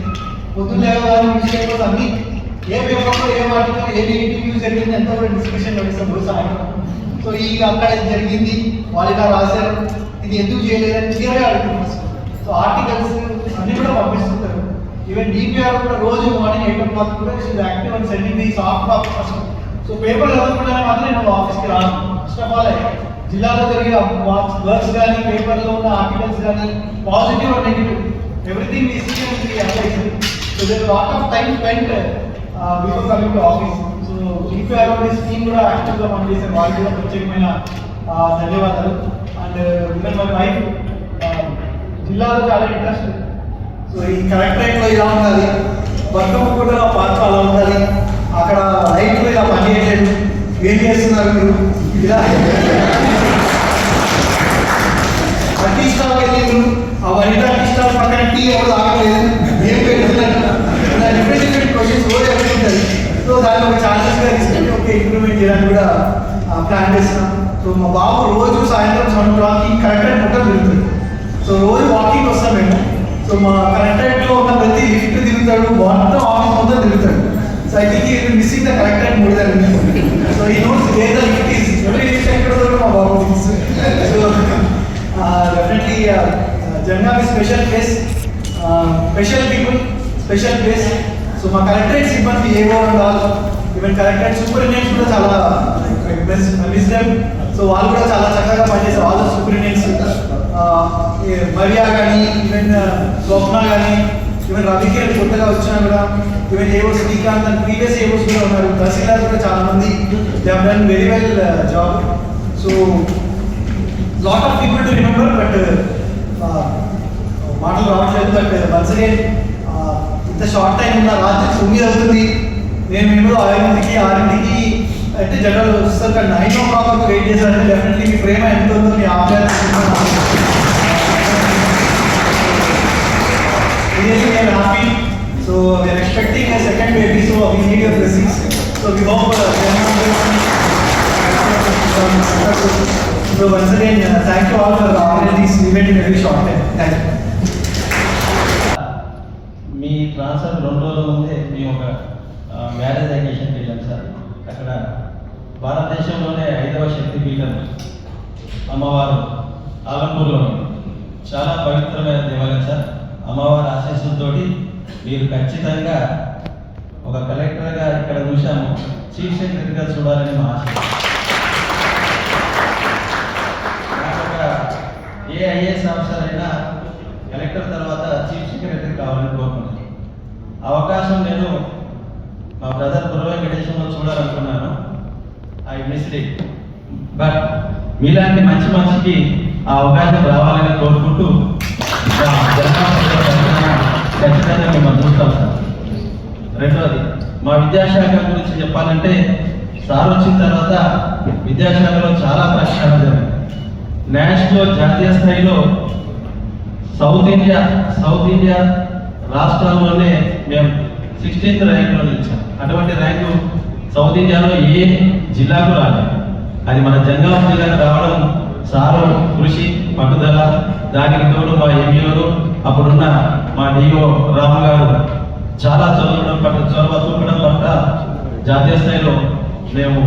పొద్దున్న లేవగానే న్యూస్ పేపర్స్ అన్నీ ఏ పేపర్లో ఏ వాటిలో ఏ నెగిటివ్ న్యూస్ జరిగింది ఎంత కూడా డిస్కషన్ నడుస్తాం రోజు సాయంత్రం. సో ఈ అక్కడ జరిగింది, వాళ్ళు ఇలా రాశారు, ఇది ఎందుకు చేయలేదని క్లియర్గా అడుగుతున్నారు. సో ఆర్టికల్స్ అన్నీ కూడా పంపిస్తుంటారు. ఈవెన్ డిపిఆర్ కూడా రోజు మార్నింగ్ 8 o'clock కూడా is active and sending the soft copies. So paper చదువుకుంటే మాత్రం నేను ఆఫీస్కి రాను. ఫస్ట్ ఆఫ్ ఆల్ జిల్లాలో జరిగే వర్క్స్ కానీ పేపర్లో ఉన్న ఆర్టికల్స్ కానీ positive and negative everything we see and the analyse. So there lot of time spent before coming to office. So DPR scheme కూడా యాక్టివ్గా పనిచేసే వారికి కూడా ప్రత్యేకమైన ధన్యవాదాలు. అండ్ ఈవెన్ మై వైఫ్ జిల్లాలో చాలా ఇంట్రెస్ట్. సో ఈ కలెక్టరేట్లో ఇలా ఉండాలి, వర్గం కూడా పాత్ర అలా ఉండాలి, అక్కడ రైతులు ఇలా పనిచేయలేదు, ఏం చేస్తున్నారు మీరు ఇలా టీ స్టాల్ వెళ్ళి ఆ వనితా టీ స్టాల్ పక్కన టీ ఎవరు తాగలేదు, ఏం పెడుతున్నారు, డిఫరెంట్ డిఫరెంట్ క్వశ్చన్స్ రోజు ఉంటుంది. సో దాన్ని ఒక ఛాన్సెస్గా తీసుకెళ్ళి ఓకే ఇంప్రూవ్మెంట్ చేయడానికి కూడా ప్లాన్ చేస్తున్నాం. సో మా బాబు రోజు సాయంత్రం 7 o'clock కలెక్టరేట్ మొత్తం తిరుగుతుంది. సో రోజు వాకింగ్ వస్తాం మేము. సో మా కలెక్టరేట్లో ఉన్న ప్రతి లిఫ్ట్ తిరుగుతాడు, మొత్తం ఆఫీస్ మొత్తం తిరుగుతాడు. So I think he missing the collectorate more than me. So ఈ notes where the lift is every lift ఎక్కడ దొరకదు మా బాబు. So definitely Jangaon is special place, special people, special place. So మా కలెక్టరేట్ సిబ్బంది ఏవో ఉండాలి, ఈవెన్ కలెక్టరేట్ సూపరింటెండెంట్స్ కూడా చాలా మిస్ దెమ్. సో వాళ్ళు కూడా చాలా చక్కగా పనిచేస్తారు. ఆల్ ద సూపరింటెండెంట్స్ మరియా కానీ ఈవెన్ స్వప్న కానీ ఈవెన్ రవికిరణ్ కొత్తగా వచ్చినా కూడా even AOs Srikanth and previous AOs కూడా ఉన్నారు. తహసీల్దార్ కూడా చాలా మంది they have done very well job. So lot of people to remember but మాటలు రావట్లేదు. బట్ వన్స్ అగైన్ ఇంత షార్ట్ టైం ఉన్న రాత్రి 9 అవుతుంది, నేను మేము 6కి అంటే జనరల్ వస్తారు కానీ 9 o'clock వెయిట్ చేశారంటే డెఫినెట్లీ మీ ప్రేమ ఎంత ఉందో మీ ఆప్యాయత happy. So we are expecting a second baby, so we need your blessings. So we hope so once again thank you all for organizing this event in a very short time. Thank you. Me transfer 2 రోజుల ముందే మేము ఒక marriage అకేషన్కి వెళ్ళాం sir. అక్కడ భారతదేశంలోనే 5వ శక్తిపీఠం అమ్మవారు ఆలంపూర్లో చాలా పవిత్రమైన దేవాలయం సార్. అమ్మవారి ఆశీస్సులతో మీరు ఖచ్చితంగా ఒక కలెక్టర్గా ఇక్కడ చూసాము, చీఫ్ సెక్రటరీగా చూడాలని మా ఆశ. ఏ ఐఏఎస్ ఆఫీసర్ అయినా కలెక్టర్ తర్వాత చీఫ్ సెక్రటరీ కావాలని కోరుకుంటున్నాను. అవకాశం నేను మా brother Pura వెంకటేశ్వరంలో చూడాలనుకున్నాను, I missed it. But మీలాంటి మంచి మనిషికి ఆ అవకాశం రావాలని కోరుకుంటూ ఖచ్చితంగా మిమ్మల్ని చూస్తాం సార్. రెండవది మా విద్యాశాఖ గురించి చెప్పాలంటే సార్ వచ్చిన తర్వాత విద్యాశాఖలో చాలా ప్రక్షాళన జరిగింది. నేషనల్లో జాతీయ స్థాయిలో సౌత్ ఇండియా రాష్ట్రాల్లోనే మేము 16th ర్యాంక్లో నిలిచాం. అటువంటి ర్యాంకు సౌత్ ఇండియాలో ఏ జిల్లాకు రాలేదు. అది మన జనగాం జిల్లాకు రావడం సారు కృషి, పట్టుదల, దానికి తోడు మా ఎంఈఓలు అప్పుడున్న మా డిఓ రాము గారు చాలా చొరవ చూపడం పట్ల జాతీయ స్థాయిలో మేము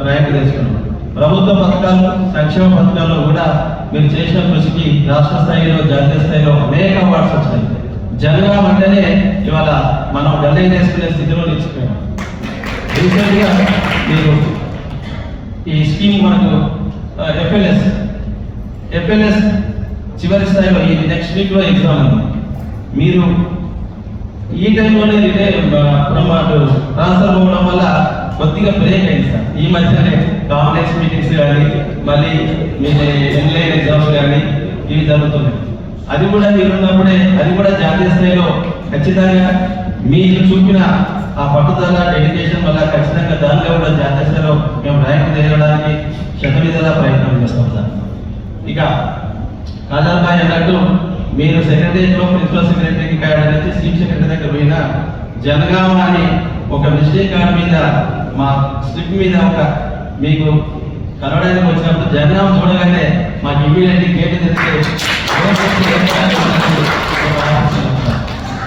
ర్యాంక్ తెచ్చుకున్నాం. ప్రభుత్వ పథకాలు, సంక్షేమ పథకాల్లో కూడా మీరు చేసిన కృషికి రాష్ట్ర స్థాయిలో, జాతీయ స్థాయిలో అనేక అవార్డ్స్ వచ్చాయి. జనగాం అంటేనే ఇవాళ మనం గల్లీ వేసుకునే స్థితిలో నిలిచిపోయాం. రీసెంట్గా మీరు ఈ స్కీమ్ మనకు ఎఫ్ఎల్ఎస్ చివరి స్థాయిలో ఈ నెక్స్ట్ వీక్లో ఎగ్జామ్ ఉంది. మీరు ఈ టైంలోనే ట్రాన్స్ఫర్ అవ్వడం వల్ల కొద్దిగా బ్రేక్ అయింది సార్. ఈ మధ్యనే కాంప్లెక్స్ మీటింగ్స్ కానీ మళ్ళీ మీ ఆన్లైన్ ఎగ్జామ్స్ కానీ ఇవి జరుగుతున్నాయి. అది కూడా మీరున్నప్పుడే, అది కూడా జాతీయ స్థాయిలో ఖచ్చితంగా మీరు చూపిన ఆ పట్టుదల, డెడికేషన్ వల్ల ఖచ్చితంగా దానిలో కూడా జాతీయ స్థాయిలో మేము ర్యాంక్ చేయడానికి శతవిధాలా ప్రయత్నం చేస్తాం సార్. ఇక కాజల్బాయ్ అన్నట్టు మీరు సెక్రటరీలో ప్రిన్సిపల్ సెక్రటరీకి కార్డు నుంచి చీఫ్ సెక్రటరీ దగ్గర పోయినా జనగామ అని ఒక విజిటింగ్ కార్డు మీద మా స్లిప్ మీద ఒక మీకు కలవడానికి వచ్చినప్పుడు జనగామ చూడగానే మాకు ఇమీడియట్లీ గేట్ తెరిచి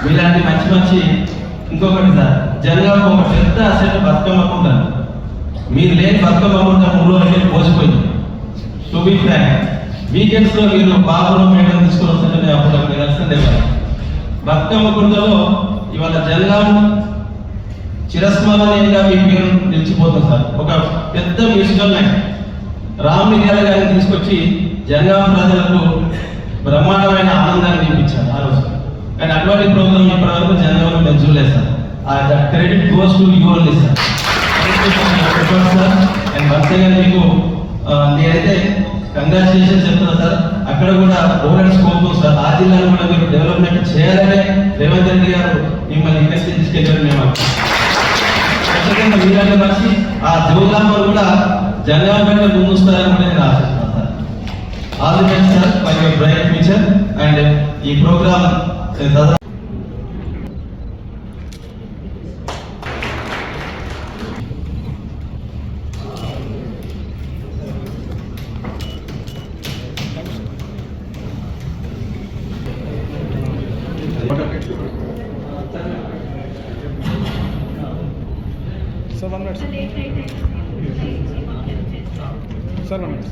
మీలాంటి మంచి ఇంకొకటి సార్, జనగామ ఒక పెద్ద అసెట్ బతుకమ్మ అమ్ముతాను. మీరు లేని బతుకమ్మ అమ్ముతాం 3 రోజులు పోసిపోయింది. టు బి ఫ్రాంక్, వీకెండ్స్లో మీరు బాబులో మేడం తీసుకొని వస్తుంటే అప్పుడు అక్కడ కలిసిందే. బతుకమ్మ కుండలో ఇవాళ జనగాం చిరస్మరణీయంగా మీ పేరు నిలిచిపోతుంది సార్. ఒక పెద్ద మ్యూజికల్ నైట్ రామ్ మిర్యాల గారిని తీసుకొచ్చి జనగాం ప్రజలకు బ్రహ్మాండమైన ఆనందాన్ని చూపించారు ఆ రోజు. కానీ అటువంటి ప్రోగ్రామ్ ఇప్పటివరకు జనగాంలో మేము చూడలేదు sir. That credit goes to you only sir. And once again మీకు నేనైతే కంగ్రాచులేషన్స్ చెప్తున్నా సార్. అక్కడ కూడా రోల్ అండ్ స్కోప్ సార్. ఆ జిల్లాను కూడా మీరు డెవలప్మెంట్ చేయాలనే రేవంత్ రెడ్డి గారు మిమ్మల్ని ఇండస్ట్రీ తీసుకెళ్ళారు. మేము మీరంతా కలిసి ఆ జోగులాంబలు కూడా జనగాం కంటే ముందు వస్తారని కూడా నేను ఆశిస్తున్నాను sir. All the best sir for your bright future. And ఈ programme Sir, 1 minute. Sir, 1 minute.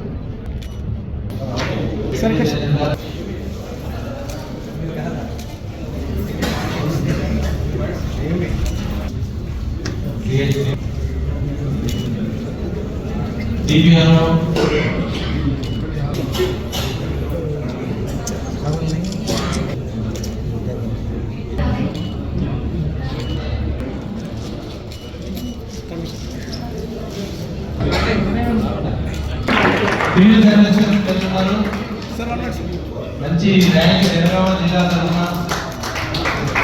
Sir, మంచి ర్యాంక్ జనగామ జిల్లా తరఫున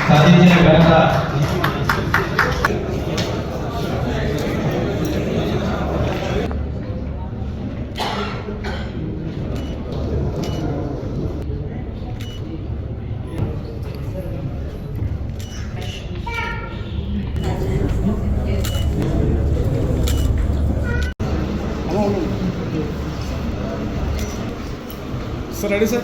సాధించిన ఘనత Sir, ready, sir?